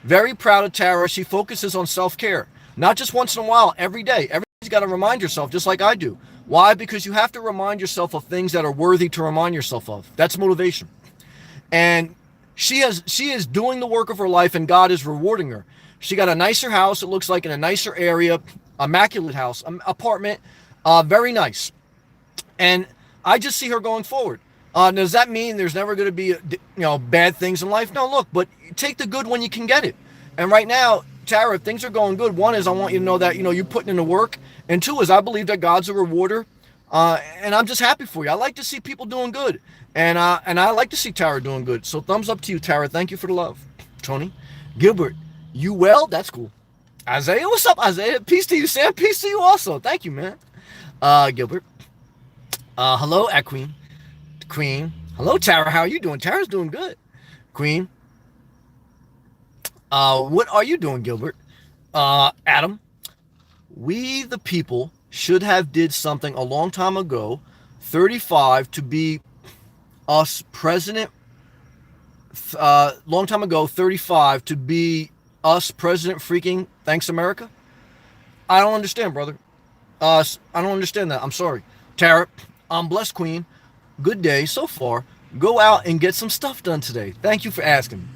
Very proud of Tara. She focuses on self-care. Not just once in a while, every day. Every day you got to remind yourself, just like I do. Why? Because you have to remind yourself of things that are worthy to remind yourself of. That's motivation. And she is doing the work of her life, and God is rewarding her. She got a nicer house, it looks like, in a nicer area, immaculate house, apartment, very nice. And I just see her going forward. Does that mean there's never going to be bad things in life? No, look, but take the good when you can get it. And right now, Tara, if things are going good, one is I want you to know that you're putting in the work, and two is I believe that God's a rewarder, and I'm just happy for you. I like to see people doing good, and I like to see Tara doing good. So thumbs up to you, Tara. Thank you for the love. Tony, Gilbert, you well? That's cool. Isaiah, what's up, Isaiah? Peace to you, Sam. Peace to you also. Thank you, man. Gilbert. Hello, at Queen. Hello, Tara. How are you doing? Tara's doing good. Queen. What are you doing, Gilbert? Adam. We, the people, should have did something a long time ago, 35, to be us president. Long time ago, 35, to be us president freaking thanks America. I don't understand, brother. I don't understand that. I'm sorry. Tara, I'm blessed, Queen. Good day so far. Go out and get some stuff done today. Thank you for asking.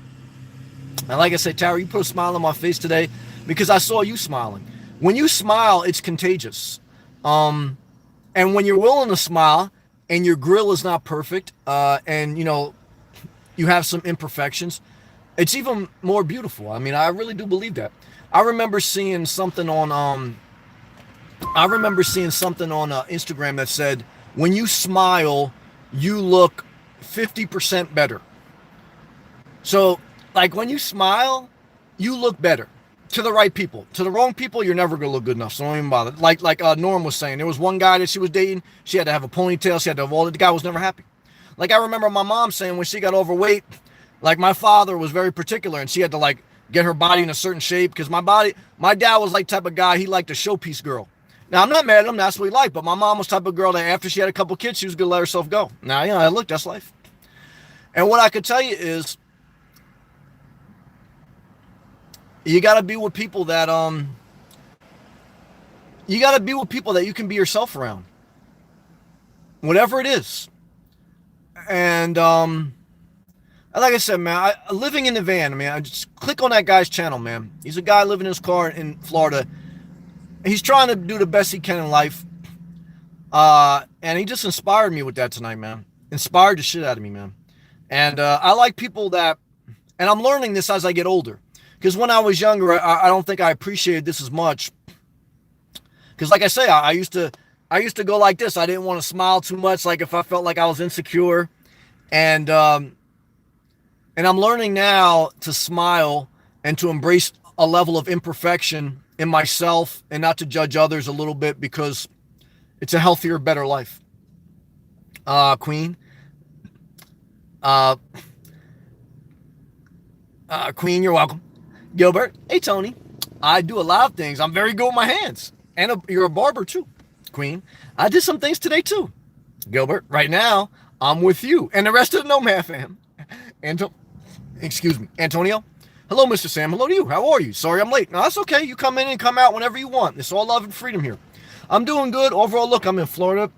And like I said, Tara, you put a smile on my face today because I saw you smiling. When you smile, it's contagious. And when you're willing to smile and your grill is not perfect, and you have some imperfections, it's even more beautiful. I mean, I really do believe that. I remember seeing something on Instagram that said, when you smile, you look 50% better. So, like, when you smile, you look better to the right people. To the wrong people, you're never gonna look good enough. So don't even bother. Like Norm was saying, there was one guy that she was dating. She had to have a ponytail. She had to have all that. The guy was never happy. Like, I remember my mom saying when she got overweight, like, my father was very particular, and she had to, like, get her body in a certain shape because my dad was like type of guy, he liked a showpiece girl. Now, I'm not mad at him, that's what he liked, but my mom was type of girl that after she had a couple kids, she was gonna let herself go. Now, look, that's life. And what I could tell you is, you got to be with people that you can be yourself around, whatever it is. And like I said, man, living in the van, man, I just click on that guy's channel, man. He's a guy living in his car in Florida. He's trying to do the best he can in life, and he just inspired me with that tonight, man. Inspired the shit out of me, man. And I like people that, and I'm learning this as I get older. Because when I was younger, I don't think I appreciated this as much. Because like I say, I used to I used to go like this. I didn't want to smile too much, like if I felt like I was insecure. And and I'm learning now to smile and to embrace a level of imperfection in myself and not to judge others a little bit because it's a healthier, better life. Queen. Uh, Queen, you're welcome. Gilbert, hey Tony. I do a lot of things. I'm very good with my hands. And you're a barber too. Queen, I did some things today too. Gilbert, right now, I'm with you and the rest of the Nomad fam. Excuse me, Antonio. Hello, Mr. Sam. Hello to you. How are you? Sorry I'm late. No, that's okay. You come in and come out whenever you want. It's all love and freedom here. I'm doing good. Overall, look, I'm in Florida.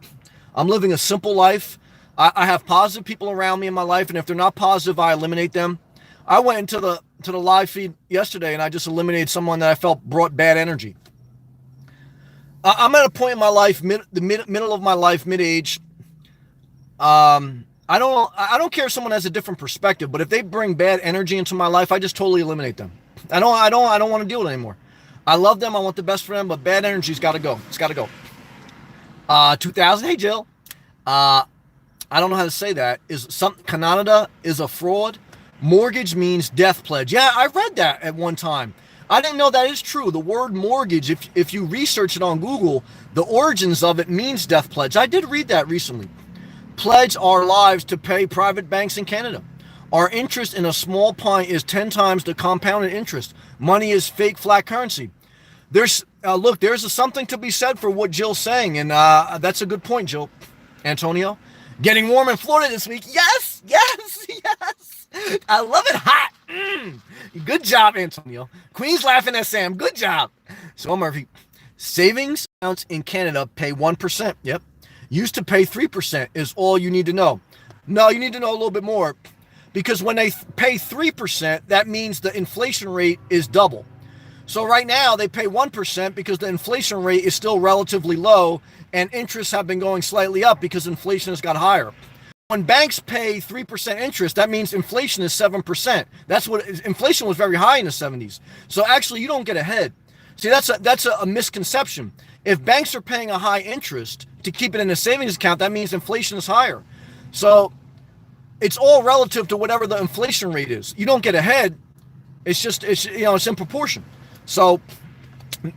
I'm living a simple life. I have positive people around me in my life, and if they're not positive, I eliminate them. I went into the live feed yesterday, and I just eliminated someone that I felt brought bad energy. I'm at a point in my life, middle of my life, mid-age. I don't care if someone has a different perspective, but if they bring bad energy into my life, I just totally eliminate them. I don't want to deal with it anymore. I love them. I want the best for them, but bad energy's got to go. It's got to go. 2000. Hey, Jill. I don't know how to say that. Canada is a fraud. Mortgage means death pledge. Yeah, I read that at one time. I didn't know that is true. The word mortgage, if you research it on Google, the origins of it means death pledge. I did read that recently. Pledge our lives to pay private banks in Canada. Our interest in a small pint is 10 times the compounded interest. Money is fake flat currency. There's something to be said for what Jill's saying, and that's a good point, Jill. Antonio, getting warm in Florida this week. Yes. I love it hot. Good job, Antonio. Queen's laughing at Sam. Good job. So Murphy, savings accounts in Canada pay 1%. Yep. Used to pay 3% is all you need to know. No, you need to know a little bit more, because when they pay 3%, that means the inflation rate is double. So right now they pay 1% because the inflation rate is still relatively low and interests have been going slightly up because inflation has got higher. When banks pay 3% interest, that means inflation is 7%. That's what inflation was, very high in the 70s. So actually you don't get ahead. See, that's a misconception. If banks are paying a high interest to keep it in a savings account, that means inflation is higher. So it's all relative to whatever the inflation rate is. You don't get ahead. It's in proportion. So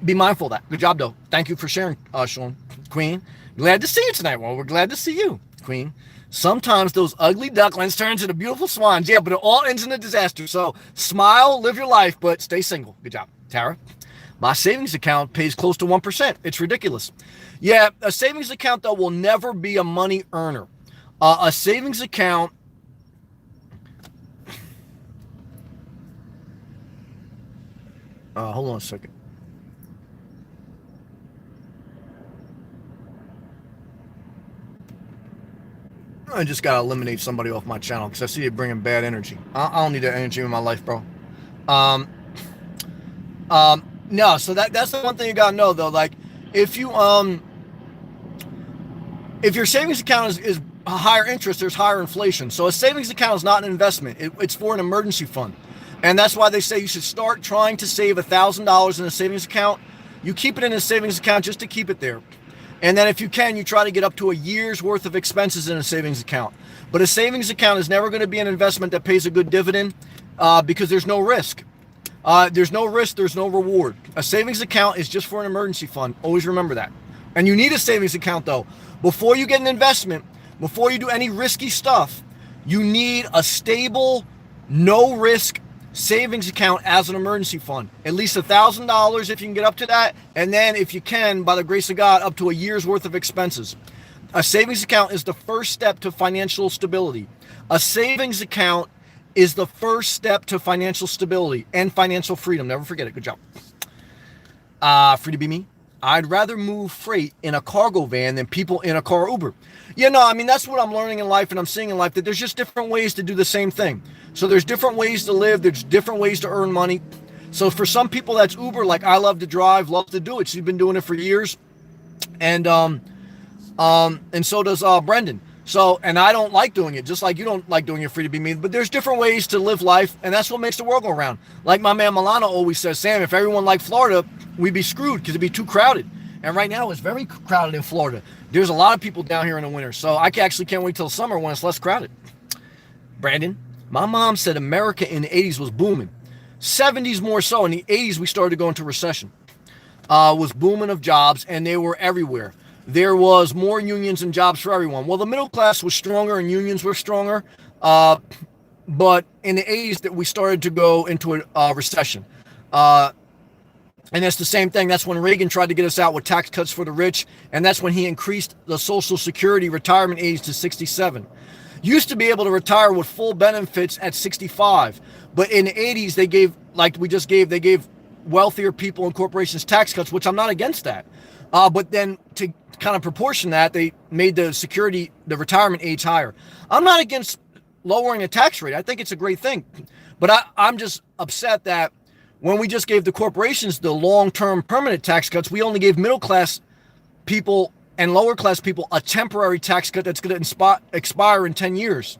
be mindful of that. Good job, though. Thank you for sharing, Sean. Queen, glad to see you tonight. Well, we're glad to see you, Queen. Sometimes those ugly ducklings turn into the beautiful swans. Yeah, but it all ends in a disaster. So smile, live your life, but stay single. Good job. Tara, my savings account pays close to 1%. It's ridiculous. Yeah, a savings account, though, will never be a money earner. A savings account... hold on a second. I just got to eliminate somebody off my channel because I see it bringing bad energy. I don't need that energy in my life, bro. No, so that's the one thing you got to know, though. Like, if your savings account is a higher interest, there's higher inflation. So a savings account is not an investment. It's for an emergency fund. And that's why they say you should start trying to save $1,000 in a savings account. You keep it in a savings account just to keep it there. And then if you can, you try to get up to a year's worth of expenses in a savings account. But a savings account is never going to be an investment that pays a good dividend because there's no risk. There's no risk, there's no reward. A savings account is just for an emergency fund. Always remember that. And you need a savings account, though. Before you get an investment, before you do any risky stuff, you need a stable, no-risk savings account as an emergency fund. At least $1,000 if you can get up to that. And then if you can, by the grace of God, up to a year's worth of expenses. A savings account is the first step to financial stability. A savings account is the first step to financial stability and financial freedom. Never forget it. Good job. Free to be me. I'd rather move freight in a cargo van than people in a car Uber. Yeah, no, I mean, that's what I'm learning in life and I'm seeing in life, that there's just different ways to do the same thing. So there's different ways to live. There's different ways to earn money. So for some people, that's Uber. Like, I love to drive, love to do it. She's been doing it for years. And so does Brendan. So, and I don't like doing it, just like you don't like doing it, free to be me. But there's different ways to live life, and that's what makes the world go around. Like my man Milano always says, Sam, if everyone liked Florida, we'd be screwed because it'd be too crowded. And right now it's very crowded in Florida. There's a lot of people down here in the winter. So I actually can't wait till summer when it's less crowded. Brandon, my mom said America in the 80s was booming. 70s more so. In the 80s, we started to go into recession. Was booming of jobs, and they were everywhere. There was more unions and jobs for everyone. Well, the middle class was stronger and unions were stronger. But in the 80s that we started to go into a recession. And that's the same thing. That's when Reagan tried to get us out with tax cuts for the rich. And that's when he increased the Social Security retirement age to 67. Used to be able to retire with full benefits at 65. But in the 80s, they gave, like we just gave, they gave wealthier people and corporations tax cuts, which I'm not against that. But then to kind of proportion that, they made the retirement age higher. I'm not against lowering the tax rate. I think it's a great thing. But I'm just upset that when we just gave the corporations the long-term permanent tax cuts, we only gave middle-class people and lower-class people a temporary tax cut that's going to expire in 10 years.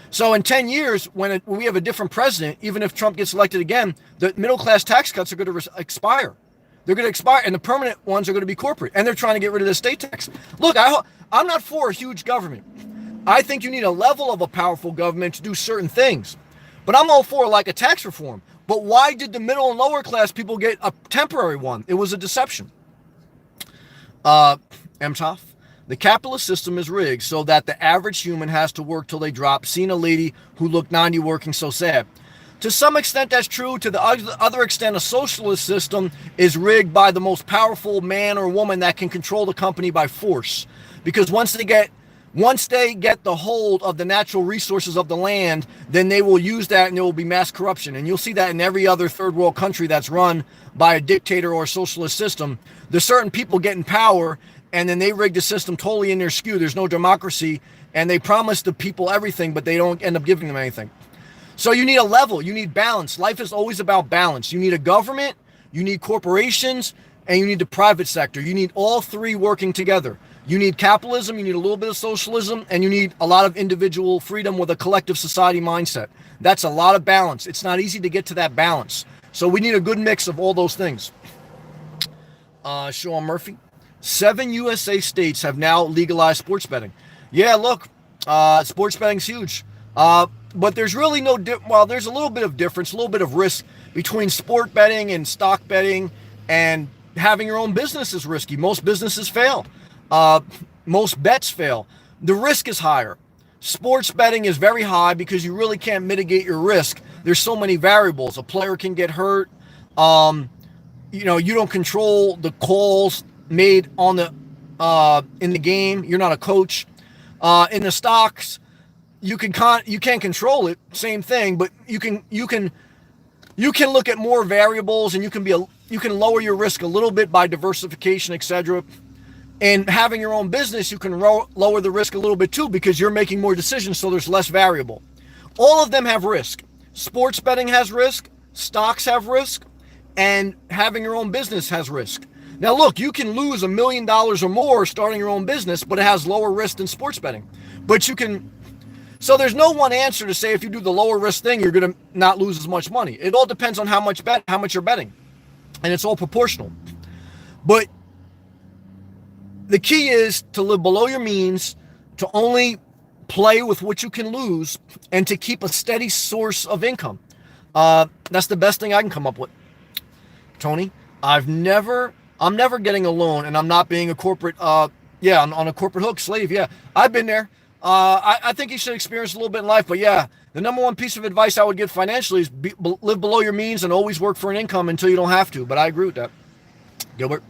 So in 10 years, when we have a different president, even if Trump gets elected again, the middle-class tax cuts are going to expire. They're going to expire, and the permanent ones are going to be corporate, and they're trying to get rid of the state tax. Look, I'm not for a huge government. I think you need a level of a powerful government to do certain things. But I'm all for like a tax reform. But why did the middle and lower class people get a temporary one? It was a deception. Emtoff, the capitalist system is rigged so that the average human has to work till they drop. Seen a lady who looked 90 working, so sad. To some extent, that's true. To the other extent, a socialist system is rigged by the most powerful man or woman that can control the company by force. Because once they get the hold of the natural resources of the land, then they will use that and there will be mass corruption. And you'll see that in every other third world country that's run by a dictator or a socialist system. There's certain people get in power and then they rig the system totally in their skew. There's no democracy and they promise the people everything, but they don't end up giving them anything. So you need a level, you need balance. Life is always about balance. You need a government, you need corporations, and you need the private sector. You need all three working together. You need capitalism, you need a little bit of socialism, and you need a lot of individual freedom with a collective society mindset. That's a lot of balance. It's not easy to get to that balance. So we need a good mix of all those things. Sean Murphy, 7 USA states have now legalized sports betting. Yeah, look, sports betting's huge. But there's really there's a little bit of difference, a little bit of risk between sport betting and stock betting, and having your own business is risky. Most businesses fail. Most bets fail. The risk is higher. Sports betting is very high because you really can't mitigate your risk. There's so many variables. A player can get hurt. You don't control the calls made on in the game. You're not a coach. In the stocks, you can't control it. Same thing, but you can look at more variables and you can lower your risk a little bit by diversification, etc. And having your own business, you can lower the risk a little bit too because you're making more decisions, so there's less variable. All of them have risk. Sports betting has risk, stocks have risk, and having your own business has risk. Now look, you can lose $1 million or more starting your own business, but it has lower risk than sports betting. But so there's no one answer to say if you do the lower risk thing, you're going to not lose as much money. It all depends on how much you're betting. And it's all proportional. But the key is to live below your means, to only play with what you can lose, and to keep a steady source of income. That's the best thing I can come up with. Tony, I'm never getting a loan, and I'm not being a corporate, on a corporate hook slave. Yeah, I've been there. I think you should experience a little bit in life, but yeah, the number one piece of advice I would give financially is live below your means and always work for an income until you don't have to. But I agree with that. Gilbert,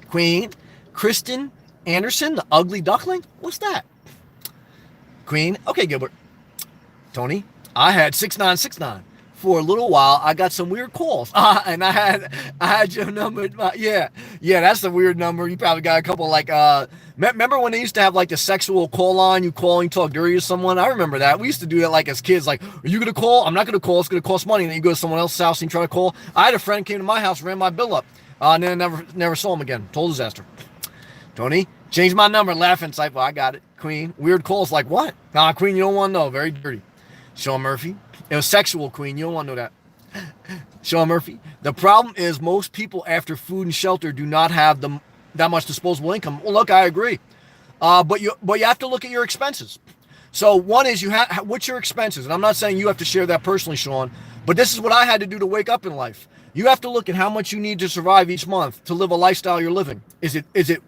Queen, Kristen Anderson, the ugly duckling? What's that? Queen, okay, Gilbert. Tony, I had 6969. For a little while, I got some weird calls. And I had your number. Yeah, that's a weird number. You probably got a couple remember when they used to have like the sexual call line? You call and talk dirty to someone? I remember that. We used to do that like as kids. Like, are you going to call? I'm not going to call. It's going to cost money. And then you go to someone else's house and you try to call. I had a friend came to my house, ran my bill up. And then I never saw him again. Total disaster. Tony, change my number. Laughing. It's like, well, I got it. Queen, weird calls. Like, what? Nah, Queen, you don't want to know. Very dirty. Sean Murphy. It was sexual, Queen. You don't want to know that. Sean Murphy. The problem is most people after food and shelter do not have the that much disposable income. Well, look, I agree. But you have to look at your expenses. So one is what's your expenses? And I'm not saying you have to share that personally, Sean, but this is what I had to do to wake up in life. You have to look at how much you need to survive each month to live a lifestyle you're living. Is it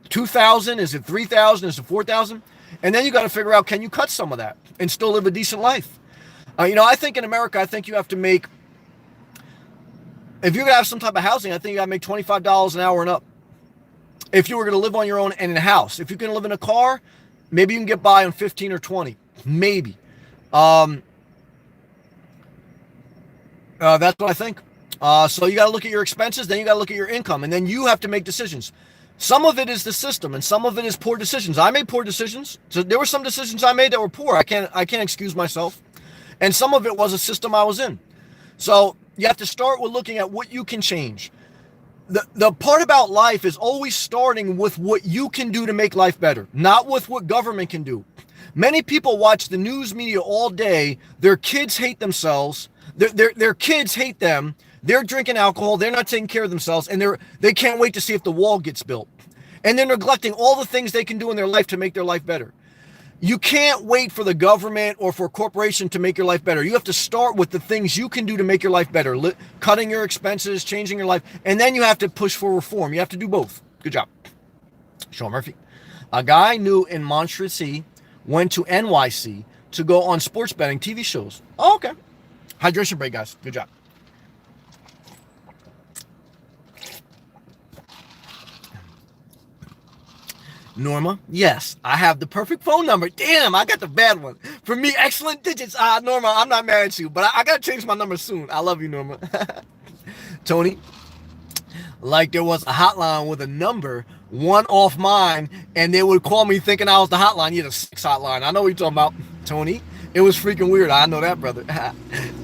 2,000? Is it 3,000? Is it 4,000? And then you got to figure out, can you cut some of that and still live a decent life? I think in America, I think you have to make, if you're going to have some type of housing, I think you got to make $25 an hour and up. If you were going to live on your own and in a house, if you're going to live in a car, maybe you can get by on 15 or 20, maybe. That's what I think. So you got to look at your expenses, then you got to look at your income, and then you have to make decisions. Some of it is the system, and some of it is poor decisions. I made poor decisions. So there were some decisions I made that were poor. I can't excuse myself. And some of it was a system I was in. So you have to start with looking at what you can change. The part about life is always starting with what you can do to make life better, not with what government can do. Many people watch the news media all day. Their kids hate themselves. Their kids hate them. They're drinking alcohol. They're not taking care of themselves. And they can't wait to see if the wall gets built. And they're neglecting all the things they can do in their life to make their life better. You can't wait for the government or for a corporation to make your life better. You have to start with the things you can do to make your life better. Cutting your expenses, changing your life. And then you have to push for reform. You have to do both. Good job. Sean Murphy. A guy I knew in Montreal went to NYC to go on sports betting TV shows. Oh, okay. Hydration break, guys. Good job. Norma, yes, I have the perfect phone number. Damn, I got the bad one. For me, excellent digits. Norma, I'm not married to you, but I got to change my number soon. I love you, Norma. Tony, like there was a hotline with a number, one off mine, and they would call me thinking I was the hotline. Yeah, the 6 hotline. I know what you're talking about, Tony. It was freaking weird. I know that, brother.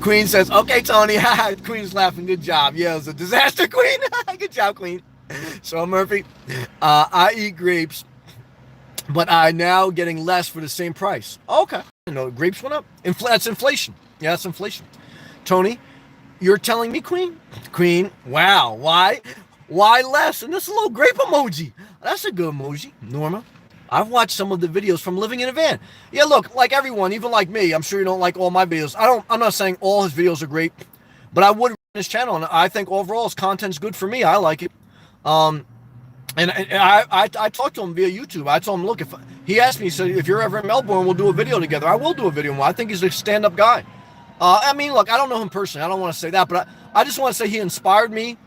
Queen says, okay, Tony. Queen's laughing. Good job. Yeah, it was a disaster, Queen. Good job, Queen. So, Murphy, I eat grapes, but I'm now getting less for the same price. Okay. Grapes went up. That's inflation. Yeah, that's inflation. Tony, you're telling me, Queen? Queen, wow. Why less? And this little grape emoji. That's a good emoji. Norma, I've watched some of the videos from living in a van. Yeah, look, like everyone, even like me, I'm sure you don't like all my videos. I'm not saying all his videos are great, but I would run his channel, and I think overall his content's good for me. I like it. And I talked to him via YouTube. I told him, look, if he asked me, he said, if you're ever in Melbourne, we'll do a video together. I will do a video. I think he's a stand-up guy. I mean, look, I don't know him personally. I don't want to say that, but I just want to say he inspired me.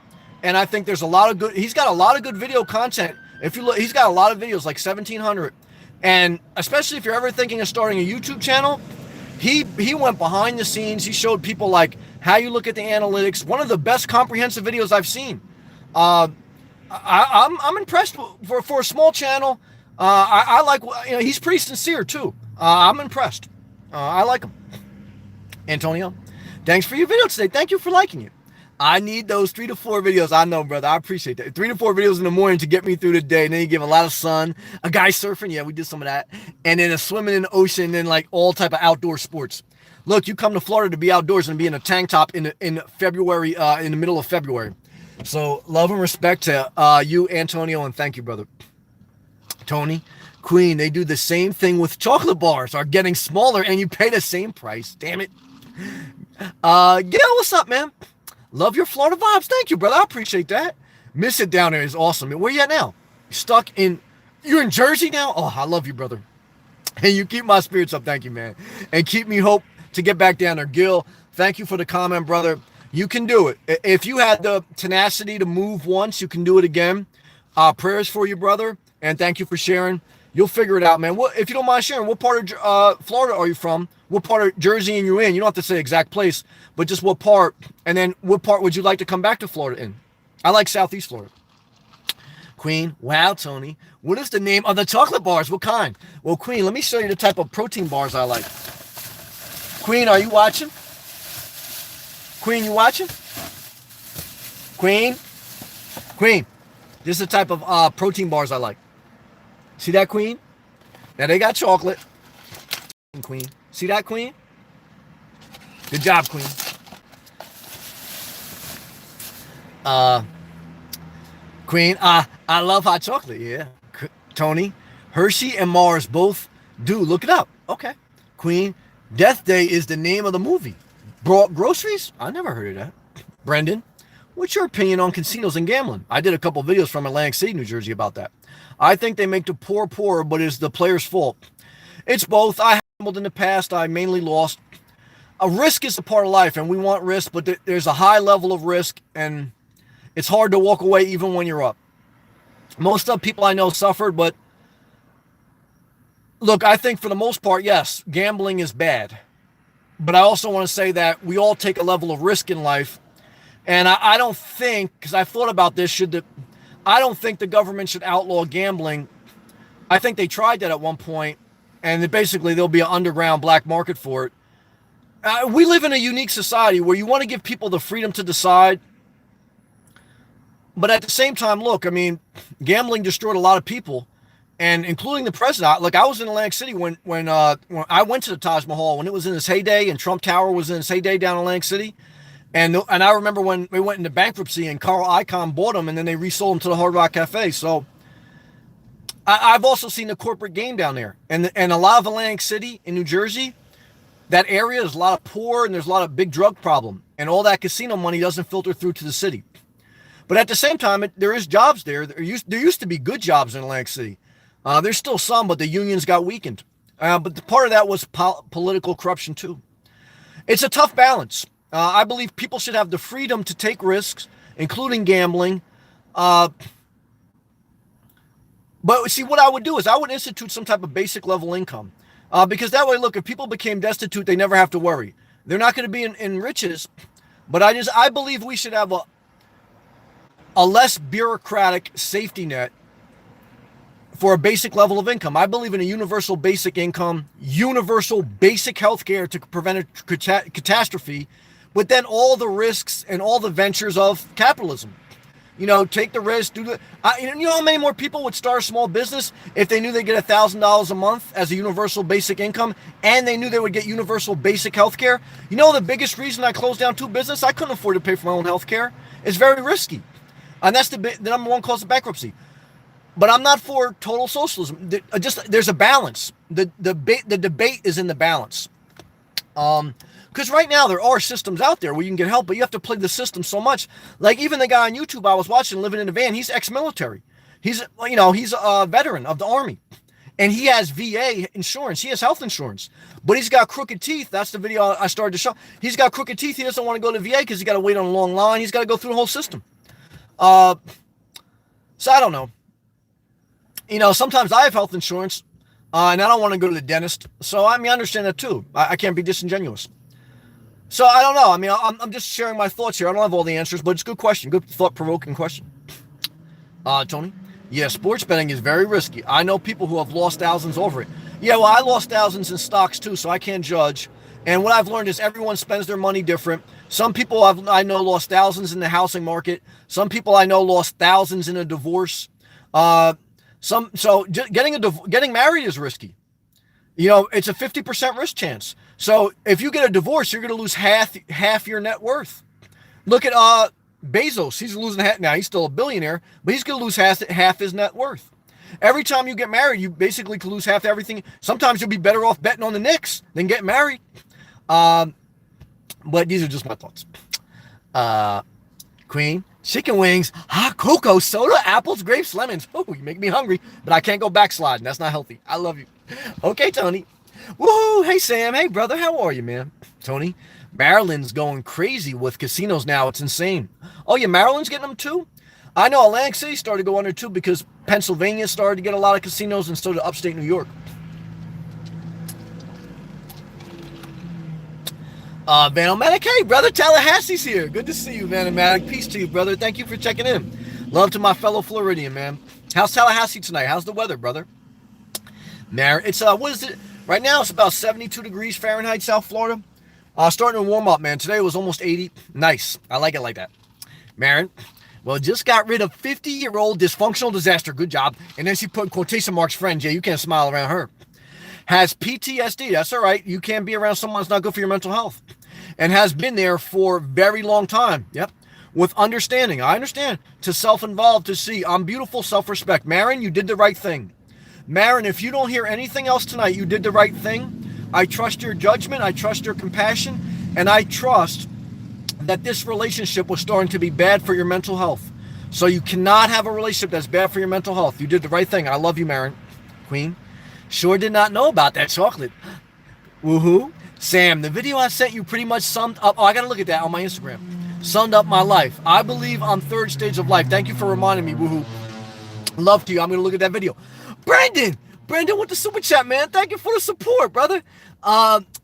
And I think there's a lot of good, he's got a lot of good video content. If you look, he's got a lot of videos, like 1,700. And especially if you're ever thinking of starting a YouTube channel, he went behind the scenes. He showed people like how you look at the analytics. One of the best comprehensive videos I've seen. I'm impressed for a small channel. I like, he's pretty sincere too. I'm impressed. I like him. Antonio, thanks for your video today. Thank you for liking it. I need those 3 to 4 videos. I know, brother. I appreciate that. 3 to 4 videos in the morning to get me through the day. And then you give a lot of sun, a guy surfing. Yeah, we did some of that. And then a swimming in the ocean, and then like all type of outdoor sports. Look, you come to Florida to be outdoors and be in a tank top in February, in the middle of February. So love and respect to you, Antonio, and thank you, brother. Tony, Queen, they do the same thing with chocolate bars, are getting smaller, and you pay the same price. Damn it. Gail, what's up, man? Love your Florida vibes. Thank you, brother. I appreciate that. Miss it down there is awesome. Where you at now? You're in Jersey now? Oh, I love you, brother. And you keep my spirits up. Thank you, man. And keep me hope to get back down there. Gil, thank you for the comment, brother. You can do it. If you had the tenacity to move once, you can do it again. Prayers for you, brother. And thank you for sharing. You'll figure it out, man. If you don't mind sharing, what part of Florida are you from? What part of Jersey are you in? You don't have to say exact place, but just what part. And then what part would you like to come back to Florida in? I like Southeast Florida. Queen, wow, Tony. What is the name of the chocolate bars? What kind? Well, Queen, let me show you the type of protein bars I like. Queen, are you watching? Queen, you watching? Queen? Queen, this is the type of protein bars I like. See that, Queen? Now they got chocolate. Queen. See that, Queen? Good job, Queen. Queen, I love hot chocolate. Yeah. Tony, Hershey and Mars both do. Look it up. Okay. Queen, Death Day is the name of the movie. Brought groceries? I never heard of that. Brendan, what's your opinion on casinos and gambling? I did a couple videos from Atlantic City, New Jersey about that. I think they make the poor poorer, but it's the player's fault. It's both. I gambled in the past. I mainly lost. A risk is a part of life, and we want risk, but there's a high level of risk, and it's hard to walk away even when you're up. Most of the people I know suffered, but look, I think for the most part, yes, gambling is bad. But I also want to say that we all take a level of risk in life. And I don't think, because I've thought about this, I don't think the government should outlaw gambling. I think they tried that at one point, and basically there'll be an underground black market for it. We live in a unique society where you want to give people the freedom to decide. But at the same time, look, I mean, gambling destroyed a lot of people, and including the president. Like, I was in Atlantic City when I went to the Taj Mahal when it was in its heyday, and Trump Tower was in its heyday down in Atlantic City. And I remember when we went into bankruptcy and Carl Icahn bought them, and then they resold them to the Hard Rock Cafe. So I've also seen the corporate game down there, and a lot of Atlantic City in New Jersey, that area, there's a lot of poor and there's a lot of big drug problem, and all that casino money doesn't filter through to the city. But at the same time, there is jobs there. There used to be good jobs in Atlantic City. There's still some, but the unions got weakened. But part of that was political corruption too. It's a tough balance. I believe people should have the freedom to take risks, including gambling. But see, what I would do is I would institute some type of basic level income. Because that way, look, if people became destitute, they never have to worry. They're not going to be in riches. But I believe we should have a less bureaucratic safety net for a basic level of income. I believe in a universal basic income, universal basic health care to prevent a catastrophe, but then all the risks and all the ventures of capitalism. You know, take the risk, do the. You know how many more people would start a small business if they knew they'd get $1,000 a month as a universal basic income, and they knew they would get universal basic health care? You know, the biggest reason I closed down 2 businesses, I couldn't afford to pay for my own health care. It's very risky. And that's the number one cause of bankruptcy. But I'm not for total socialism. There's a balance. The debate is in the balance. Because right now there are systems out there where you can get help, but you have to play the system so much. Like even the guy on YouTube I was watching living in a van, he's ex-military. He's a veteran of the Army. And he has VA insurance. He has health insurance. But he's got crooked teeth. That's the video I started to show. He's got crooked teeth. He doesn't want to go to VA because he's got to wait on a long line. He's got to go through the whole system. So I don't know. You know, sometimes I have health insurance, and I don't want to go to the dentist. So, I mean, I understand that too. I can't be disingenuous. So, I don't know. I mean, I'm just sharing my thoughts here. I don't have all the answers, but it's a good question. Good thought-provoking question. Tony? Yeah, sports betting is very risky. I know people who have lost thousands over it. Yeah, well, I lost thousands in stocks too, so I can't judge. And what I've learned is everyone spends their money different. Some people I know lost thousands in the housing market. Some people I know lost thousands in a divorce. Getting married is risky. You know, it's a 50% risk chance. So if you get a divorce, you're going to lose half your net worth. Look at Bezos. He's losing half now. He's still a billionaire, but he's going to lose half his net worth. Every time you get married, you basically could lose half everything. Sometimes you'll be better off betting on the Knicks than getting married. But these are just my thoughts. Queen, chicken wings, hot cocoa, soda, apples, grapes, lemons. Oh, you make me hungry, but I can't go backsliding. That's not healthy. I love you. Okay, Tony. Woohoo! Hey, Sam. Hey, brother. How are you, man? Tony, Maryland's going crazy with casinos now. It's insane. Oh, yeah, Maryland's getting them too? I know Atlantic City started to go under too because Pennsylvania started to get a lot of casinos, and so did upstate New York. Vanomatic, hey brother, Tallahassee's here. Good to see you, Vanomatic. Peace to you, brother. Thank you for checking in. Love to my fellow Floridian, man. How's Tallahassee tonight? How's the weather, brother? It's what is it? Right now it's about 72 degrees Fahrenheit, South Florida. Starting to warm up, man. Today it was almost 80. Nice. I like it like that. Marin, well, just got rid of 50-year-old dysfunctional disaster. Good job. And then she put quotation marks friend. Jay, you can't smile around her. Has PTSD. That's all right. You can't be around someone that's not good for your mental health. And has been there for a very long time. Yep. with understanding. I understand. To self-involve, to see. I'm beautiful, self-respect. Marin, you did the right thing. Marin, if you don't hear anything else tonight, you did the right thing. I trust your judgment. I trust your compassion. And I trust that this relationship was starting to be bad for your mental health. So you cannot have a relationship that's bad for your mental health. You did the right thing. I love you, Marin. Queen. Sure did not know about that chocolate. Woohoo. Sam, the video I sent you pretty much summed up. Oh, I got to look at that on my Instagram. Summed up my life. I believe I'm third stage of life. Thank you for reminding me. Woohoo. Love to you. I'm going to look at that video. Brandon with the super chat, man. Thank you for the support, brother.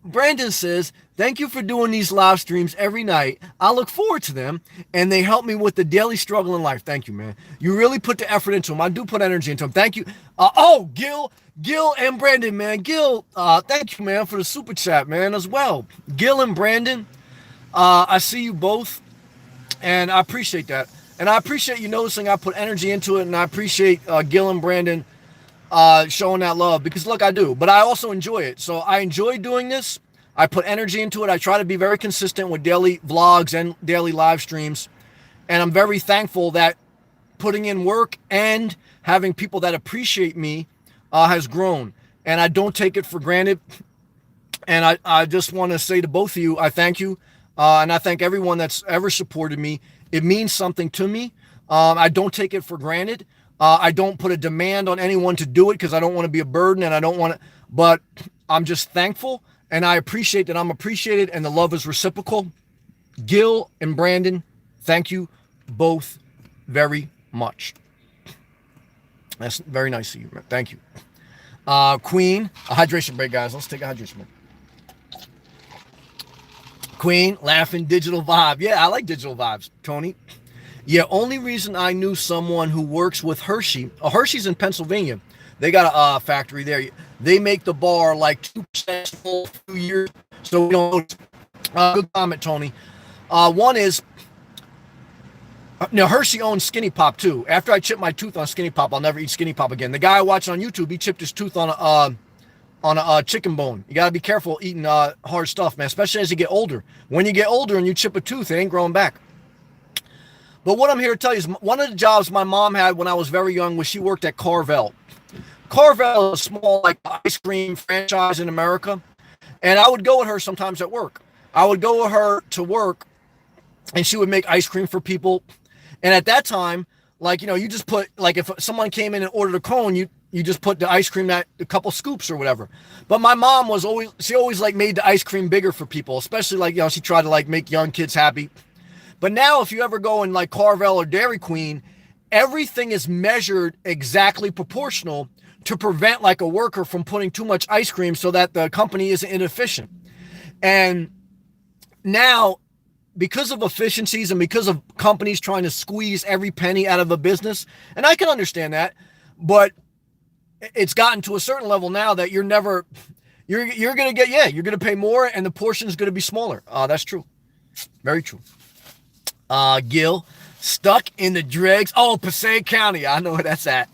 Brandon says, thank you for doing these live streams every night. I look forward to them, and they help me with the daily struggle in life. Thank you, man. You really put the effort into them. I do put energy into them. Thank you. Gil and Brandon, man. Gil, thank you, man, for the super chat, man, as well. Gil and Brandon, I see you both, and I appreciate that. And I appreciate you noticing I put energy into it, and I appreciate Gil and Brandon showing that love, because look, I do, but I also enjoy it. So I enjoy doing this. I put energy into it. I try to be very consistent with daily vlogs and daily live streams. And I'm very thankful that putting in work and having people that appreciate me has grown. And I don't take it for granted. And I just want to say to both of you, I thank you. And I thank everyone that's ever supported me. It means something to me. I don't take it for granted. I don't put a demand on anyone to do it because I don't want to be a burden, and I don't want to, but I'm just thankful, and I appreciate that I'm appreciated, and the love is reciprocal. Gil and Brandon, thank you both very much. That's very nice of you, man. Thank you. Queen, a hydration break, guys. Let's take a hydration break. Queen, laughing, digital vibe. Yeah, I like digital vibes, Tony. Yeah, only reason I knew someone who works with Hershey. Hershey's in Pennsylvania. They got a factory there. They make the bar like 2% full for 2 years. So we don't. Good comment, Tony. One is, Hershey owns Skinny Pop too. After I chip my tooth on Skinny Pop, I'll never eat Skinny Pop again. The guy I watched on YouTube, he chipped his tooth on a chicken bone. You gotta be careful eating hard stuff, man. Especially as you get older. When you get older and you chip a tooth, it ain't growing back. But what I'm here to tell you is one of the jobs my mom had when I was very young was she worked at Carvel. Carvel is a small ice cream franchise in America. And I would go with her sometimes at work. I would go with her to work, and she would make ice cream for people. And at that time, you just put, if someone came in and ordered a cone, you just put the ice cream at a couple scoops or whatever. But my mom she always made the ice cream bigger for people, especially she tried to make young kids happy. But now if you ever go in Carvel or Dairy Queen, everything is measured exactly proportional to prevent a worker from putting too much ice cream so that the company isn't inefficient. And now, because of efficiencies and because of companies trying to squeeze every penny out of a business, and I can understand that, but it's gotten to a certain level now that you're going to pay more and the portion is going to be smaller. That's true. Very true. Gil, stuck in the dregs. Oh, Passaic County. I know where that's at.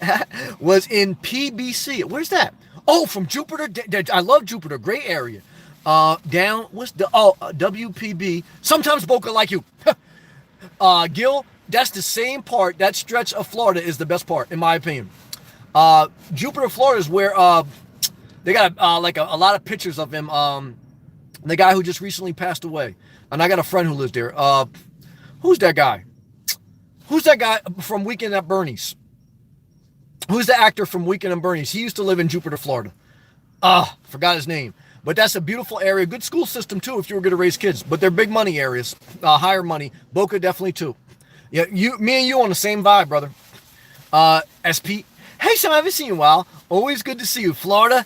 Was in PBC. Where's that? Oh, from Jupiter. I love Jupiter. Great area. WPB. Sometimes Boca like you. Gil, that's the same part. That stretch of Florida is the best part, in my opinion. Jupiter, Florida is where they got a lot of pictures of him. The guy who just recently passed away. And I got a friend who lives there. Who's that guy? Who's that guy from Weekend at Bernie's? Who's the actor from Weekend at Bernie's? He used to live in Jupiter, Florida. Forgot his name. But that's a beautiful area. Good school system, too, if you were going to raise kids. But they're big money areas. Higher money. Boca definitely, too. Yeah, me and you on the same vibe, brother. SP. Hey, Sam, I haven't seen you in a while. Always good to see you. Florida,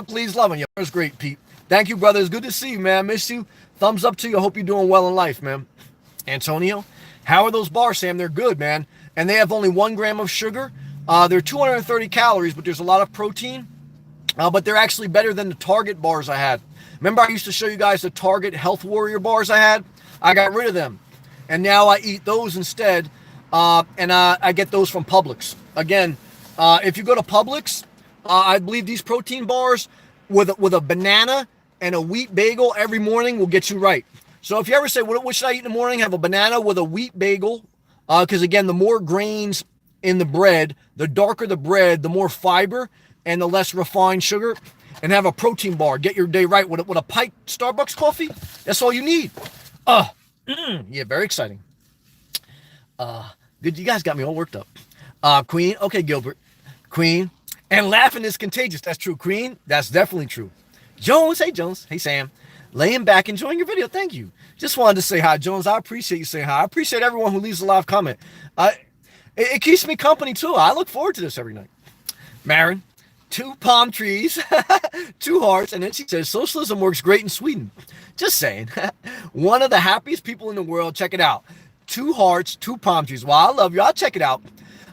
please love me. That was great, Pete. Thank you, brother. It's good to see you, man. I miss you. Thumbs up to you. I hope you're doing well in life, man. Antonio, how are those bars, Sam? They're good, man. And they have only 1 gram of sugar. They're 230 calories, but there's a lot of protein. But they're actually better than the Target bars I had. Remember I used to show you guys the Target Health Warrior bars I had? I got rid of them. And now I eat those instead. And I get those from Publix. Again, if you go to Publix, I believe these protein bars with a banana and a wheat bagel every morning will get you right. So if you ever say, what should I eat in the morning? Have a banana with a wheat bagel. Because again, the more grains in the bread, the darker the bread, the more fiber and the less refined sugar. And have a protein bar. Get your day right with a pipe Starbucks coffee. That's all you need. Yeah, very exciting. Good. You guys got me all worked up. Queen. Okay, Gilbert. Queen. And laughing is contagious. That's true. Queen. That's definitely true. Jones. Hey, Jones. Hey, Sam. Laying back, enjoying your video. Thank you. Just wanted to say hi, Jones. I appreciate you saying hi. I appreciate everyone who leaves a live comment. It keeps me company, too. I look forward to this every night. Marin. 2 palm trees, 2 hearts, and then she says, socialism works great in Sweden. Just saying. One of the happiest people in the world. Check it out. 2 hearts, 2 palm trees. Well, I love you. I'll check it out.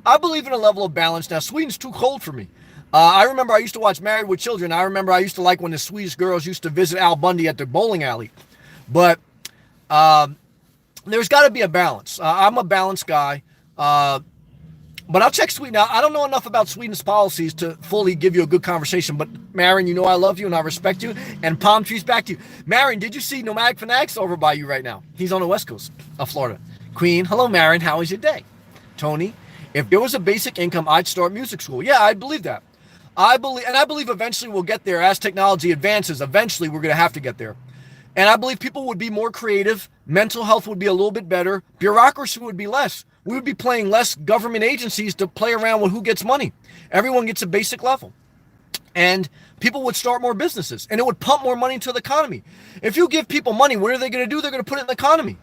I believe in a level of balance. Now, Sweden's too cold for me. I remember I used to watch Married with Children. I remember I used to like when the Swedish girls used to visit Al Bundy at the bowling alley. But there's got to be a balance. I'm a balanced guy. But I'll check Sweden out. I don't know enough about Sweden's policies to fully give you a good conversation. But Marin, you know I love you and I respect you. And palm trees back to you. Marin, did you see Nomadic Fanatics over by you right now? He's on the west coast of Florida. Queen, hello Marin, how was your day? Tony, if there was a basic income, I'd start music school. Yeah, I believe that. I believe eventually we'll get there as technology advances. Eventually we're going to have to get there. And I believe people would be more creative. Mental health would be a little bit better. Bureaucracy would be less. We would be playing less government agencies to play around with who gets money. Everyone gets a basic level. And people would start more businesses. And it would pump more money into the economy. If you give people money, what are they going to do? They're going to put it in the economy.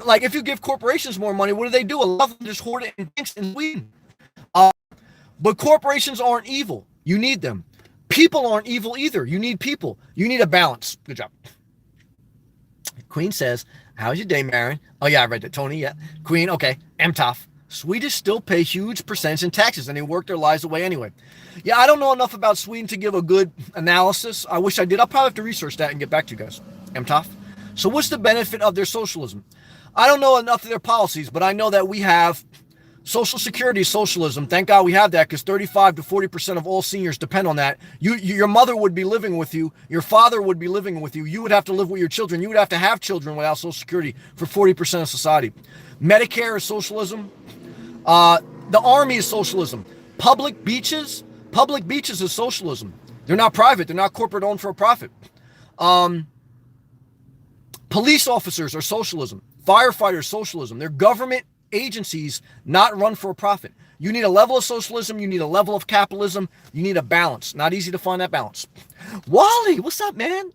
Like if you give corporations more money, what do? A lot of them just hoard it in banks in Sweden. But corporations aren't evil. You need them. People aren't evil either. You need people. You need a balance. Good job. Queen says, how's your day, Marin? Oh, yeah, I read that. Tony, yeah. Queen, okay. MTOF. Swedish still pay huge percentage in taxes, and they work their lives away anyway. Yeah, I don't know enough about Sweden to give a good analysis. I wish I did. I'll probably have to research that and get back to you guys. MTOF. So what's the benefit of their socialism? I don't know enough of their policies, but I know that we have Social Security socialism. Thank God we have that because 35 to 40% of all seniors depend on that. Your mother would be living with you. Your father would be living with you. You would have to live with your children. You would have to have children without Social Security for 40% of society. Medicare is socialism. The army is socialism. Public beaches is socialism. They're not private. They're not corporate owned for a profit. Police officers are socialism. Firefighters, socialism. They're government agencies, not run for a profit. You need a level of socialism. You need a level of capitalism. You need a balance. Not easy to find that balance. Wally, what's up, man?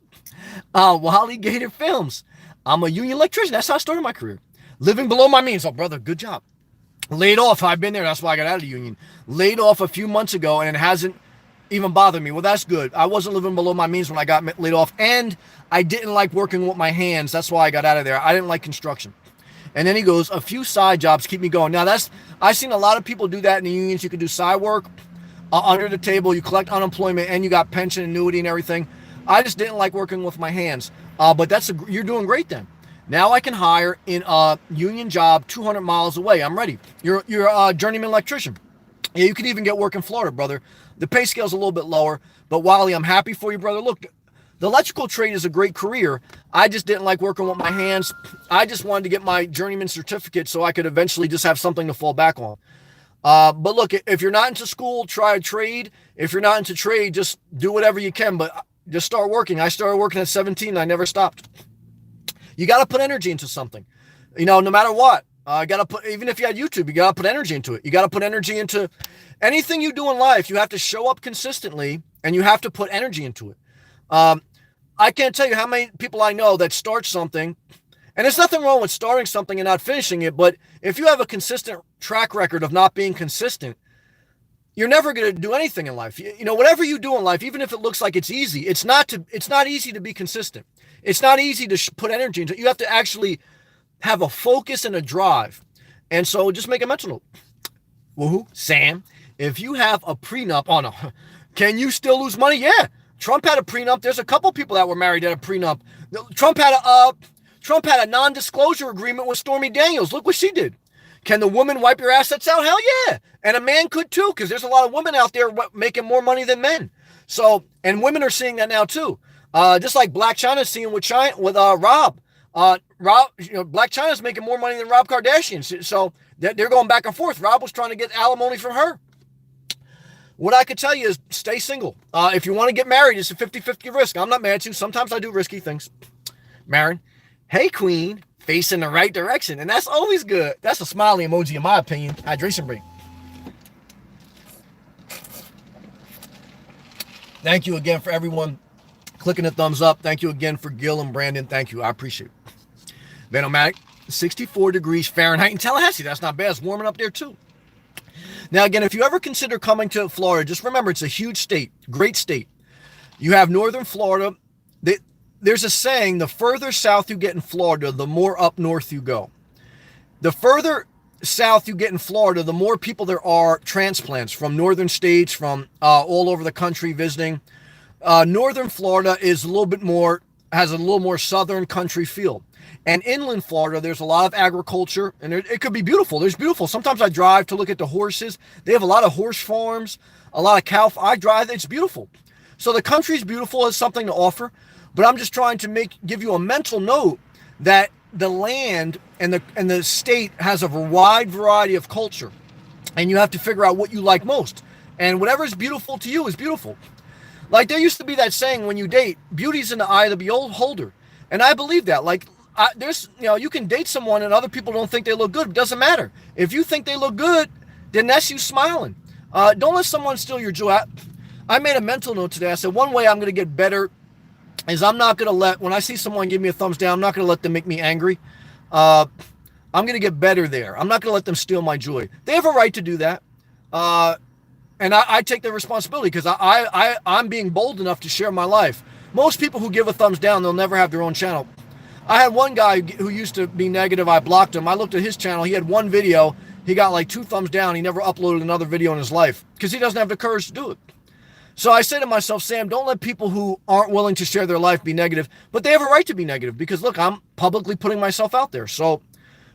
Wally Gator Films. I'm a union electrician. That's how I started my career. Living below my means. Oh, brother, good job. Laid off. I've been there. That's why I got out of the union. Laid off a few months ago, and it hasn't even bothered me. Well, that's good. I wasn't living below my means when I got laid off, and I didn't like working with my hands. That's why I got out of there. I didn't like construction. And then he goes, a few side jobs keep me going. Now, I've seen a lot of people do that in the unions. You can do side work under the table. You collect unemployment, and you got pension, annuity, and everything. I just didn't like working with my hands. But you're doing great then. Now I can hire in a union job 200 miles away. I'm ready. You're a journeyman electrician. Yeah, you could even get work in Florida, brother. The pay scale's a little bit lower. But Wally, I'm happy for you, brother. Look, the electrical trade is a great career. I just didn't like working with my hands. I just wanted to get my journeyman certificate so I could eventually just have something to fall back on. But look, if you're not into school, try a trade. If you're not into trade, just do whatever you can. But just start working. I started working at 17. And I never stopped. You got to put energy into something. No matter what. Even if you had YouTube, you got to put energy into it. You got to put energy into anything you do in life. You have to show up consistently and you have to put energy into it. I can't tell you how many people I know that start something, and there's nothing wrong with starting something and not finishing it. But if you have a consistent track record of not being consistent, you're never going to do anything in life. Whatever you do in life, even if it looks like it's easy, it's not easy to be consistent. It's not easy to put energy into it. You have to actually have a focus and a drive. And so just make a mental note. Woohoo, Sam, if you have a prenup on can you still lose money? Yeah. Trump had a prenup. There's a couple people that were married at a prenup. Trump had a non-disclosure agreement with Stormy Daniels. Look what she did. Can the woman wipe your assets out? Hell yeah. And a man could too, because there's a lot of women out there making more money than men. So, and women are seeing that now too. Just like Black China's seeing with Rob. Rob, Black China's making more money than Rob Kardashian. So they're going back and forth. Rob was trying to get alimony from her. What I could tell you is stay single. If you want to get married, it's a 50-50 risk. I'm not mad at you. Sometimes I do risky things. Marin, hey, Queen, facing the right direction. And that's always good. That's a smiley emoji in my opinion. Hydration break. Thank you again for everyone clicking the thumbs up. Thank you again for Gil and Brandon. Thank you. I appreciate it. Vanomatic, 64 degrees Fahrenheit in Tallahassee. That's not bad. It's warming up there too. Now, again, if you ever consider coming to Florida, just remember it's a huge state, great state. You have northern Florida. There's a saying, the further south you get in Florida, the more up north you go. The further south you get in Florida, the more people there are transplants from northern states, from all over the country visiting. Northern Florida is has a little more southern country feel. And inland Florida, there's a lot of agriculture, and it could be beautiful. There's beautiful. Sometimes I drive to look at the horses. They have a lot of horse farms, a lot of cow. I drive. It's beautiful. So the country's beautiful, has something to offer. But I'm just trying to give you a mental note that the land and the state has a wide variety of culture, and you have to figure out what you like most. And whatever is beautiful to you is beautiful. Like there used to be that saying, when you date, beauty's in the eye of the beholder. And I believe that. Like you can date someone and other people don't think they look good. It doesn't matter. If you think they look good, then that's you smiling. Don't let someone steal your joy. I made a mental note today. I said, one way I'm going to get better is I'm not going to when I see someone give me a thumbs down, I'm not going to let them make me angry. I'm going to get better there. I'm not going to let them steal my joy. They have a right to do that. And I take the responsibility because I'm being bold enough to share my life. Most people who give a thumbs down, they'll never have their own channel. I had one guy who used to be negative. I blocked him. I looked at his channel. He had one video. He got like 2 thumbs down. He never uploaded another video in his life because he doesn't have the courage to do it. So I say to myself, Sam, don't let people who aren't willing to share their life be negative, but they have a right to be negative because, look, I'm publicly putting myself out there. So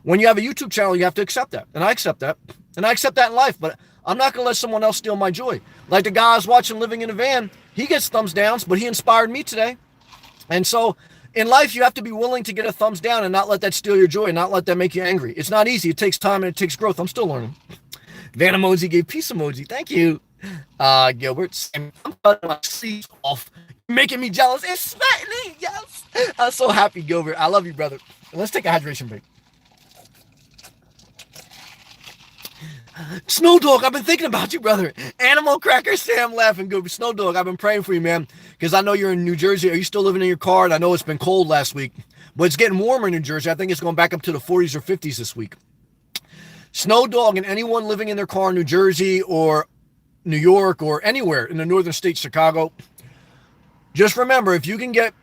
when you have a YouTube channel, you have to accept that. And I accept that. And I accept that in life, but I'm not going to let someone else steal my joy. Like the guy I was watching living in a van, he gets thumbs downs, but he inspired me today. And so in life, you have to be willing to get a thumbs down and not let that steal your joy and not let that make you angry. It's not easy. It takes time and it takes growth. I'm still learning. Van emoji gave peace emoji. Thank you. Gilbert, I'm cutting my sleeves off. You're making me jealous. It's slightly, yes. I'm so happy, Gilbert. I love you, brother. Let's take a hydration break. Snow Dog, I've been thinking about you, brother. Animal Cracker Sam laughing good. Snow Dog, I've been praying for you, man, because I know you're in New Jersey. Are you still living in your car? And I know it's been cold last week, but it's getting warmer in New Jersey. I think it's going back up to the 40s or 50s this week. Snow Dog and anyone living in their car in New Jersey or New York or anywhere in the northern states, Chicago, just remember, if you can get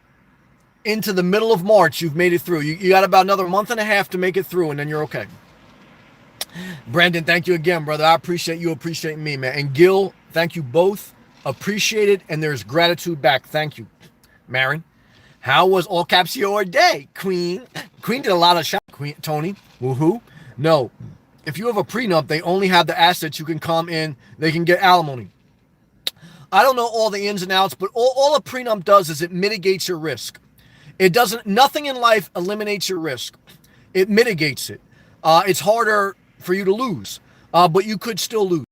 into the middle of March, you've made it through. You got about another month and a half to make it through, and then you're okay. Brandon, thank you again, brother. I appreciate you appreciating me, man. And Gil, thank you both. Appreciate it, and there's gratitude back. Thank you. Marin, how was all caps your day? Queen did a lot of shot. Queen Tony, woohoo. No, if you have a prenup, they only have the assets. You can come in. They can get alimony. I don't know all the ins and outs, but all a prenup does is it mitigates your risk. It doesn't. Nothing in life eliminates your risk. It mitigates it. It's harder for you to lose, but you could still lose.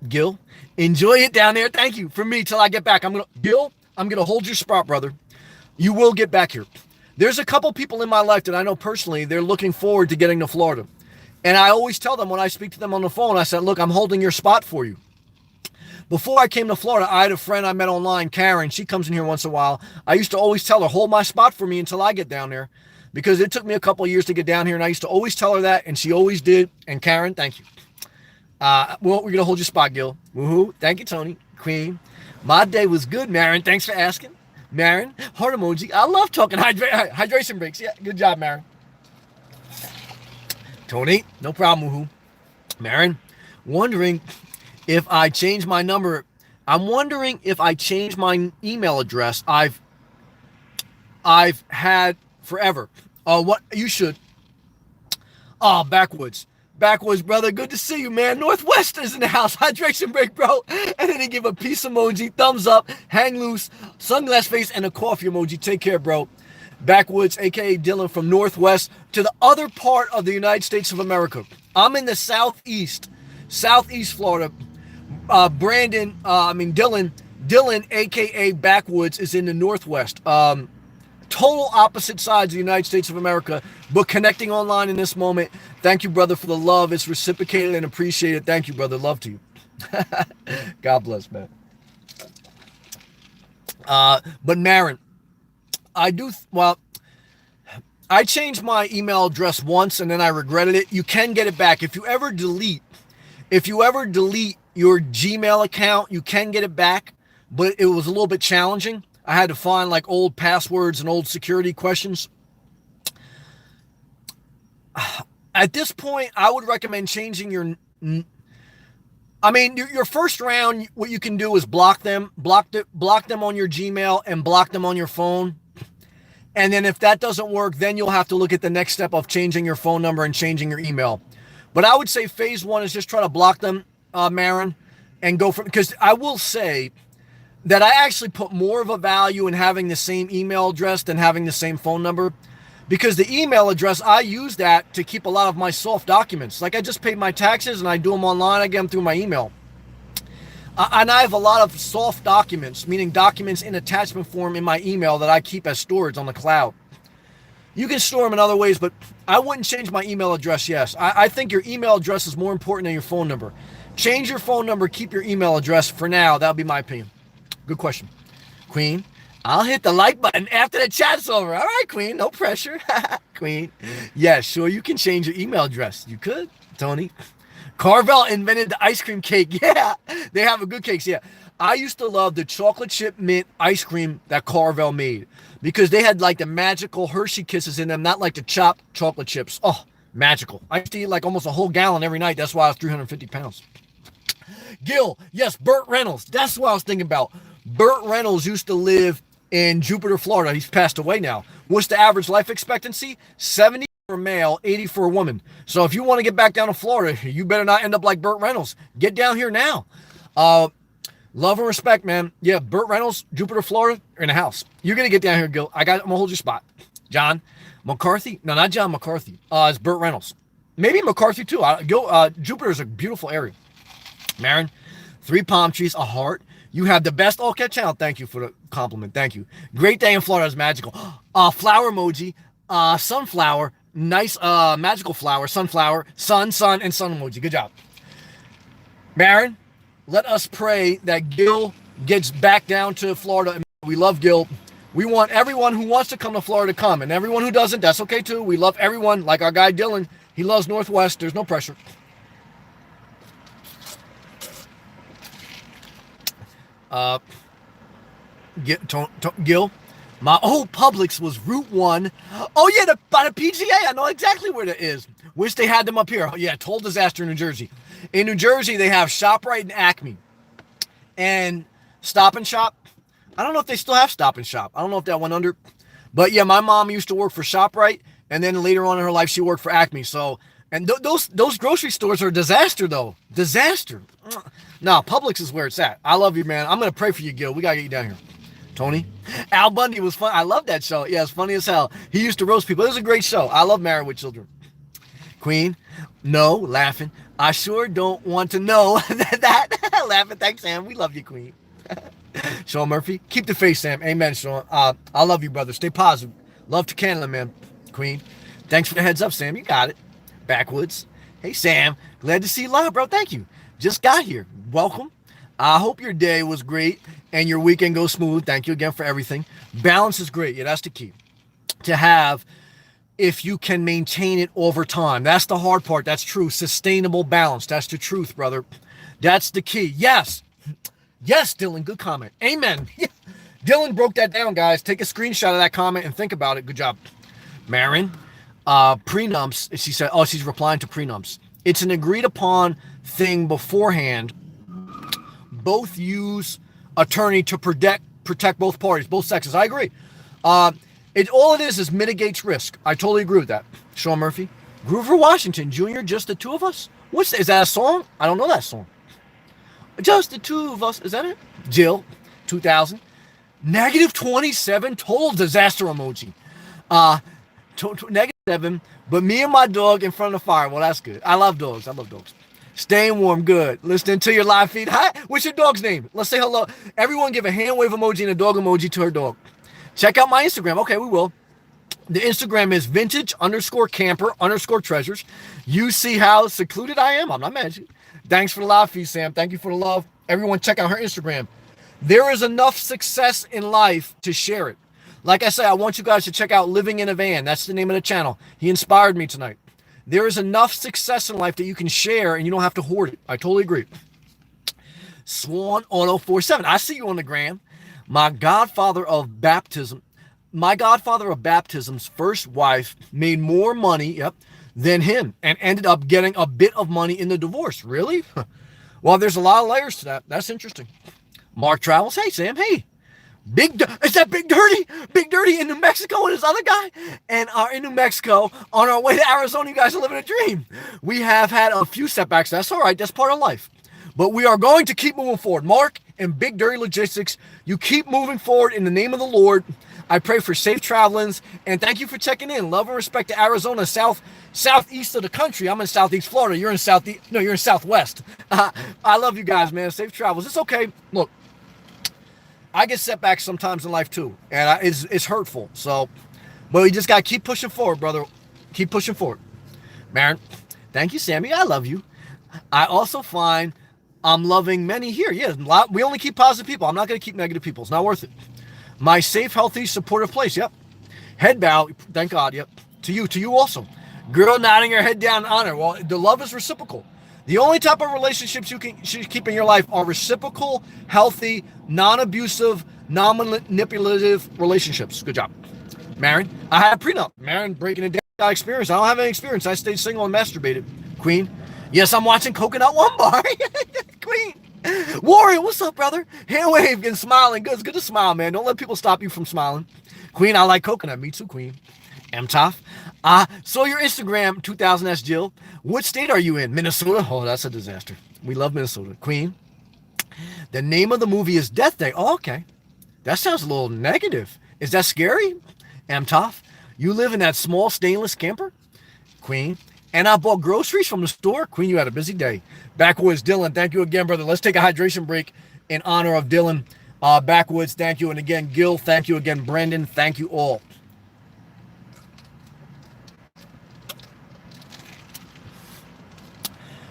Gil, enjoy it down there. Thank you. For me, till I get back, I'm gonna hold your spot, brother. You will get back here. There's a couple people in my life that I know personally. They're looking forward to getting to Florida, and I always tell them when I speak to them on the phone, I said, "Look, I'm holding your spot for you." Before I came to Florida, I had a friend I met online, Karen. She comes in here once in a while. I used to always tell her, "Hold my spot for me until I get down there." Because it took me a couple of years to get down here, and I used to always tell her that, and she always did. And Karen, thank you. Well, we're going to hold your spot, Gil. Woohoo. Thank you, Tony. Queen. My day was good, Marin. Thanks for asking. Marin, heart emoji. I love talking hydration breaks. Yeah, good job, Marin. Tony, no problem, woohoo. Marin, wondering if I change my number. I'm wondering if I change my email address I've had forever. What you should. Oh, Backwoods, brother. Good to see you, man. Northwest is in the house. Hydration break, bro. And then he give a peace emoji, thumbs up, hang loose, sunglass face, and a coffee emoji. Take care, bro. Backwoods, aka Dylan, from Northwest to the other part of the United States of America. I'm in the southeast Florida. Dylan, aka Backwoods, is in the Northwest. Total opposite sides of the United States of America, but connecting online in this moment. Thank you, brother, for the love. It's reciprocated and appreciated. Thank you, brother. Love to you. God bless, man. But Marin, I changed my email address once and then I regretted it. You can get it back. If you ever delete your Gmail account, you can get it back, but it was a little bit challenging. I had to find like old passwords and old security questions. At this point, I would recommend changing your first round. What you can do is block them on your Gmail and block them on your phone. And then if that doesn't work, then you'll have to look at the next step of changing your phone number and changing your email. But I would say phase one is just try to block them, Marin, and go for, because I will say that I actually put more of a value in having the same email address than having the same phone number, because the email address, I use that to keep a lot of my soft documents. Like I just paid my taxes and I do them online, I get them through my email. And I have a lot of soft documents, meaning documents in attachment form in my email that I keep as storage on the cloud. You can store them in other ways, but I wouldn't change my email address, yes. I think your email address is more important than your phone number. Change your phone number, keep your email address for now. That would be my opinion. Good question. Queen, I'll hit the like button after the chat's over. All right, Queen, no pressure. Queen, yeah, sure, you can change your email address. You could, Tony. Carvel invented the ice cream cake. Yeah, they have a good cakes. Yeah, I used to love the chocolate chip mint ice cream that Carvel made because they had like the magical Hershey Kisses in them, not like the chopped chocolate chips. Oh, magical. I used to eat like almost a whole gallon every night. That's why I was 350 pounds. Gil, yes, Burt Reynolds. That's what I was thinking about. Burt Reynolds used to live in Jupiter, Florida. He's passed away now. What's the average life expectancy? 70 for a male, 80 for a woman. So if you want to get back down to Florida, you better not end up like Burt Reynolds. Get down here now. Love and respect, man. Yeah, Burt Reynolds, Jupiter, Florida, are in the house. You're going to get down here, Gil. I'm going to hold your spot. John McCarthy? No, not John McCarthy. It's Burt Reynolds. Maybe McCarthy, too. Jupiter is a beautiful area. Marin, 3 palm trees, a heart. You have the best all cat channel. Thank you for the compliment. Thank you. Great day in Florida is magical. Flower emoji, sunflower, nice magical flower, sunflower, sun, and sun emoji. Good job. Marin, let us pray that Gil gets back down to Florida. We love Gil. We want everyone who wants to come to Florida to come. And everyone who doesn't, that's okay too. We love everyone. Like our guy Dylan. He loves Northwest. There's no pressure. Gil, my old Publix was Route 1. Oh yeah, by the PGA. I know exactly where that is. Wish they had them up here. Yeah, total disaster in New Jersey. In New Jersey, they have ShopRite and Acme. And Stop and Shop. I don't know if they still have Stop and Shop. I don't know if that went under. But yeah, my mom used to work for ShopRite. And then later on in her life, she worked for Acme. So, and those grocery stores are a disaster, though. Disaster. No, Publix is where it's at. I love you, man. I'm going to pray for you, Gil. We got to get you down here. Tony? Al Bundy was fun. I love that show. Yeah, it's funny as hell. He used to roast people. It was a great show. I love Married with Children. Queen? No, laughing. I sure don't want to know that. Laughing. Thanks, Sam. We love you, Queen. Sean Murphy? Keep the faith, Sam. Amen, Sean. I love you, brother. Stay positive. Love to Canada, man. Queen? Thanks for the heads up, Sam. You got it. Backwoods? Hey, Sam. Glad to see you live, bro. Thank you. Just got here. Welcome. I hope your day was great and your weekend goes smooth. Thank you again for everything. Balance is great. Yeah, that's the key. To have, if you can maintain it over time. That's the hard part. That's true. Sustainable balance. That's the truth, brother. That's the key. Yes. Yes, Dylan. Good comment. Amen. Dylan broke that down, guys. Take a screenshot of that comment and think about it. Good job. Marin, prenups. She said, oh, she's replying to prenups. It's an agreed upon thing beforehand. Both use attorney to protect both parties, both sexes. I agree. All it is mitigates risk. I totally agree with that. Sean Murphy, Groover Washington Jr., Just the Two of Us. Is that a song? I don't know that song. Just the Two of Us. Is that it? Jill, 2000. -27 total disaster emoji. Uh, -7, but me and my dog in front of the fire. Well, that's good. I love dogs. I love dogs. Staying warm, good. Listening to your live feed. Hi, what's your dog's name? Let's say hello. Everyone give a hand wave emoji and a dog emoji to her dog. Check out my Instagram. Okay, we will. The Instagram is vintage_camper_treasures. You see how secluded I am? I'm not mad at you. Thanks for the live feed, Sam. Thank you for the love. Everyone check out her Instagram. There is enough success in life to share it. Like I say, I want you guys to check out Living in a Van. That's the name of the channel. He inspired me tonight. There is enough success in life that you can share and you don't have to hoard it. I totally agree. Swan Auto 47. I see you on the gram. My godfather of baptism's first wife made more money, than him and ended up getting a bit of money in the divorce. Really? Well, there's a lot of layers to that. That's interesting. Mark Travels. Hey, Sam. Hey. Is that Big Dirty? Big Dirty in New Mexico and his other guy? And are in New Mexico on our way to Arizona. You guys are living a dream. We have had a few setbacks. That's all right. That's part of life. But we are going to keep moving forward. Mark and Big Dirty Logistics, you keep moving forward in the name of the Lord. I pray for safe travelings. And thank you for checking in. Love and respect to Arizona, southeast of the country. I'm in southeast Florida. You're in you're in southwest. I love you guys, man. Safe travels. It's okay. Look. I get setbacks sometimes in life too, and it's hurtful. So, but we just got to keep pushing forward, brother. Keep pushing forward. Marin, thank you, Sammy. I love you. I also find I'm loving many here. Yeah, we only keep positive people. I'm not going to keep negative people. It's not worth it. My safe, healthy, supportive place. Yep. Head bow. Thank God. Yep. To you also. Girl nodding her head down in honor. Well, the love is reciprocal. The only type of relationships you should keep in your life are reciprocal, healthy, non-abusive, non-manipulative relationships. Good job. Marin, I had a prenup. Marin, breaking it down experience. I don't have any experience. I stayed single and masturbated. Queen, yes, I'm watching Coconut One Bar. Queen. Warrior, what's up, brother? Hand wave and smiling. Good. It's good to smile, man. Don't let people stop you from smiling. Queen, I like coconut. Me too, Queen. M-Toff. So your Instagram, 2000S Jill. What state are you in? Minnesota? Oh, that's a disaster. We love Minnesota. Queen. The name of the movie is Death Day. Oh, okay. That sounds a little negative. Is that scary? M-Toff. You live in that small stainless camper? Queen. And I bought groceries from the store? Queen, you had a busy day. Backwoods, Dylan. Thank you again, brother. Let's take a hydration break in honor of Dylan. Backwoods, thank you. And again, Gil, thank you again. Brandon, thank you all.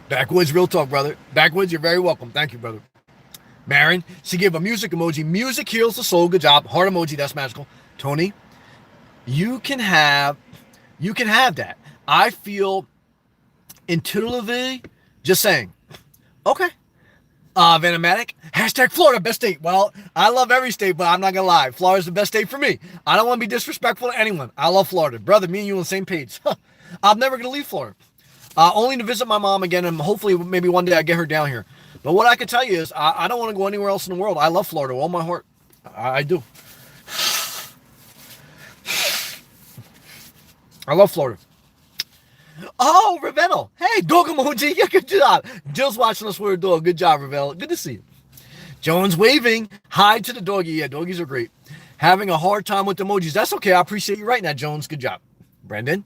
Backwoods, real talk, brother. Backwoods, you're very welcome. Thank you, brother. Marin, she gave a music emoji. Music heals the soul. Good job. Heart emoji, that's magical. Tony, you can have that. I feel intuitively just saying, okay. Vanomatic, hashtag Florida, best state. Well, I love every state, but I'm not gonna lie. Florida's the best state for me. I don't want to be disrespectful to anyone. I love Florida. Brother, me and you on the same page. I'm never gonna leave Florida. Only to visit my mom again, and hopefully maybe one day I get her down here. But what I can tell you is I don't want to go anywhere else in the world. I love Florida with all my heart. I do. I love Florida. Oh, Ravenel. Hey, dog emoji. Yeah, good job. Jill's watching us with her dog. Good job, Ravenel. Good to see you. Jones waving. Hi to the doggy. Yeah, doggies are great. Having a hard time with emojis. That's okay. I appreciate you writing that, Jones. Good job. Brendan,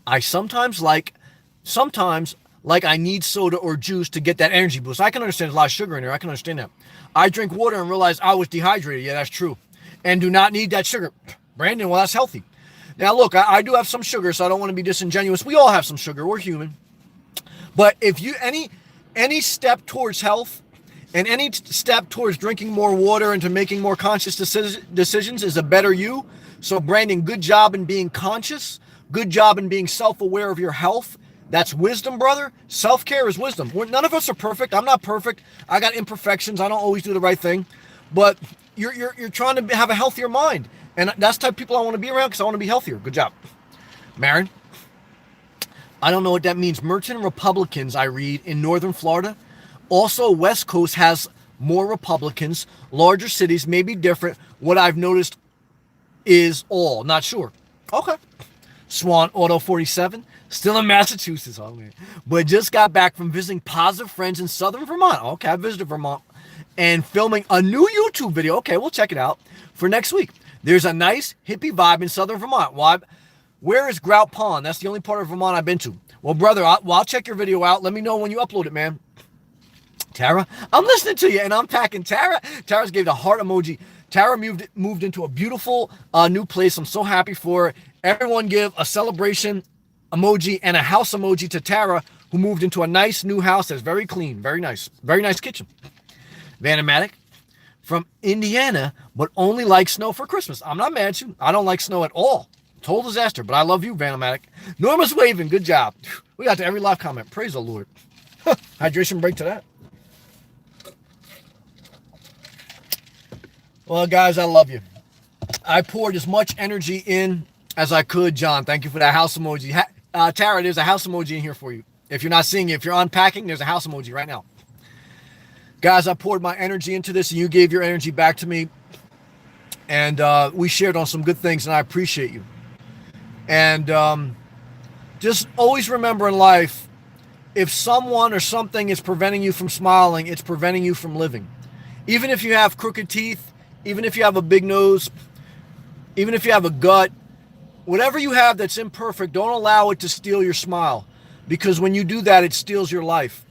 I sometimes like I need soda or juice to get that energy boost. I can understand there's a lot of sugar in there. I can understand that. I drink water and realize I was dehydrated. Yeah, that's true. And do not need that sugar. Brandon, well, that's healthy. Now, look, I do have some sugar, so I don't want to be disingenuous. We all have some sugar. We're human. But if you, any step towards health and any step towards drinking more water and to making more conscious decisions is a better you. So, Brandon, good job in being conscious. Good job in being self-aware of your health. That's wisdom, brother. Self-care is wisdom. None of us are perfect. I'm not perfect. I got imperfections. I don't always do the right thing. But you're trying to have a healthier mind. And that's the type of people I want to be around because I want to be healthier. Good job. Marin, I don't know what that means. Merchant Republicans, I read, in northern Florida. Also, West Coast has more Republicans. Larger cities may be different. What I've noticed is all. Not sure. Okay. Swan Auto 47. Still in Massachusetts. Oh, man. But just got back from visiting positive friends in southern Vermont. Okay, I visited Vermont. And filming a new YouTube video. Okay, we'll check it out for next week. There's a nice hippie vibe in southern Vermont. Why? Where is Grout Pond? That's the only part of Vermont I've been to. Well, brother, I'll check your video out. Let me know when you upload it, man. Tara, I'm listening to you and I'm packing. Tara's gave the heart emoji. Tara moved into a beautiful new place. I'm so happy for her. Everyone give a celebration emoji and a house emoji to Tara, who moved into a nice new house that's very clean, very nice kitchen. Vanomatic from Indiana, but only likes snow for Christmas. I'm not mad at you. I don't like snow at all. Total disaster, but I love you, Vanomatic. Norma's waving. Good job. We got to every live comment. Praise the Lord. Hydration break to that. Well, guys, I love you. I poured as much energy in as I could, John. Thank you for that house emoji. Tara, there's a house emoji in here for you. If you're not seeing it, if you're unpacking, there's a house emoji right now. Guys, I poured my energy into this, and you gave your energy back to me. And we shared on some good things, and I appreciate you. And just always remember in life, if someone or something is preventing you from smiling, it's preventing you from living. Even if you have crooked teeth, even if you have a big nose, even if you have a gut, whatever you have that's imperfect, don't allow it to steal your smile. Because when you do that, it steals your life.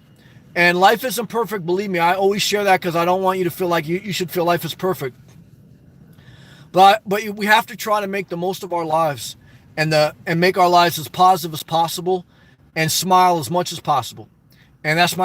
And life isn't perfect, believe me. I always share that because I don't want you to feel like you should feel life is perfect. But we have to try to make the most of our lives and make our lives as positive as possible and smile as much as possible. And that's my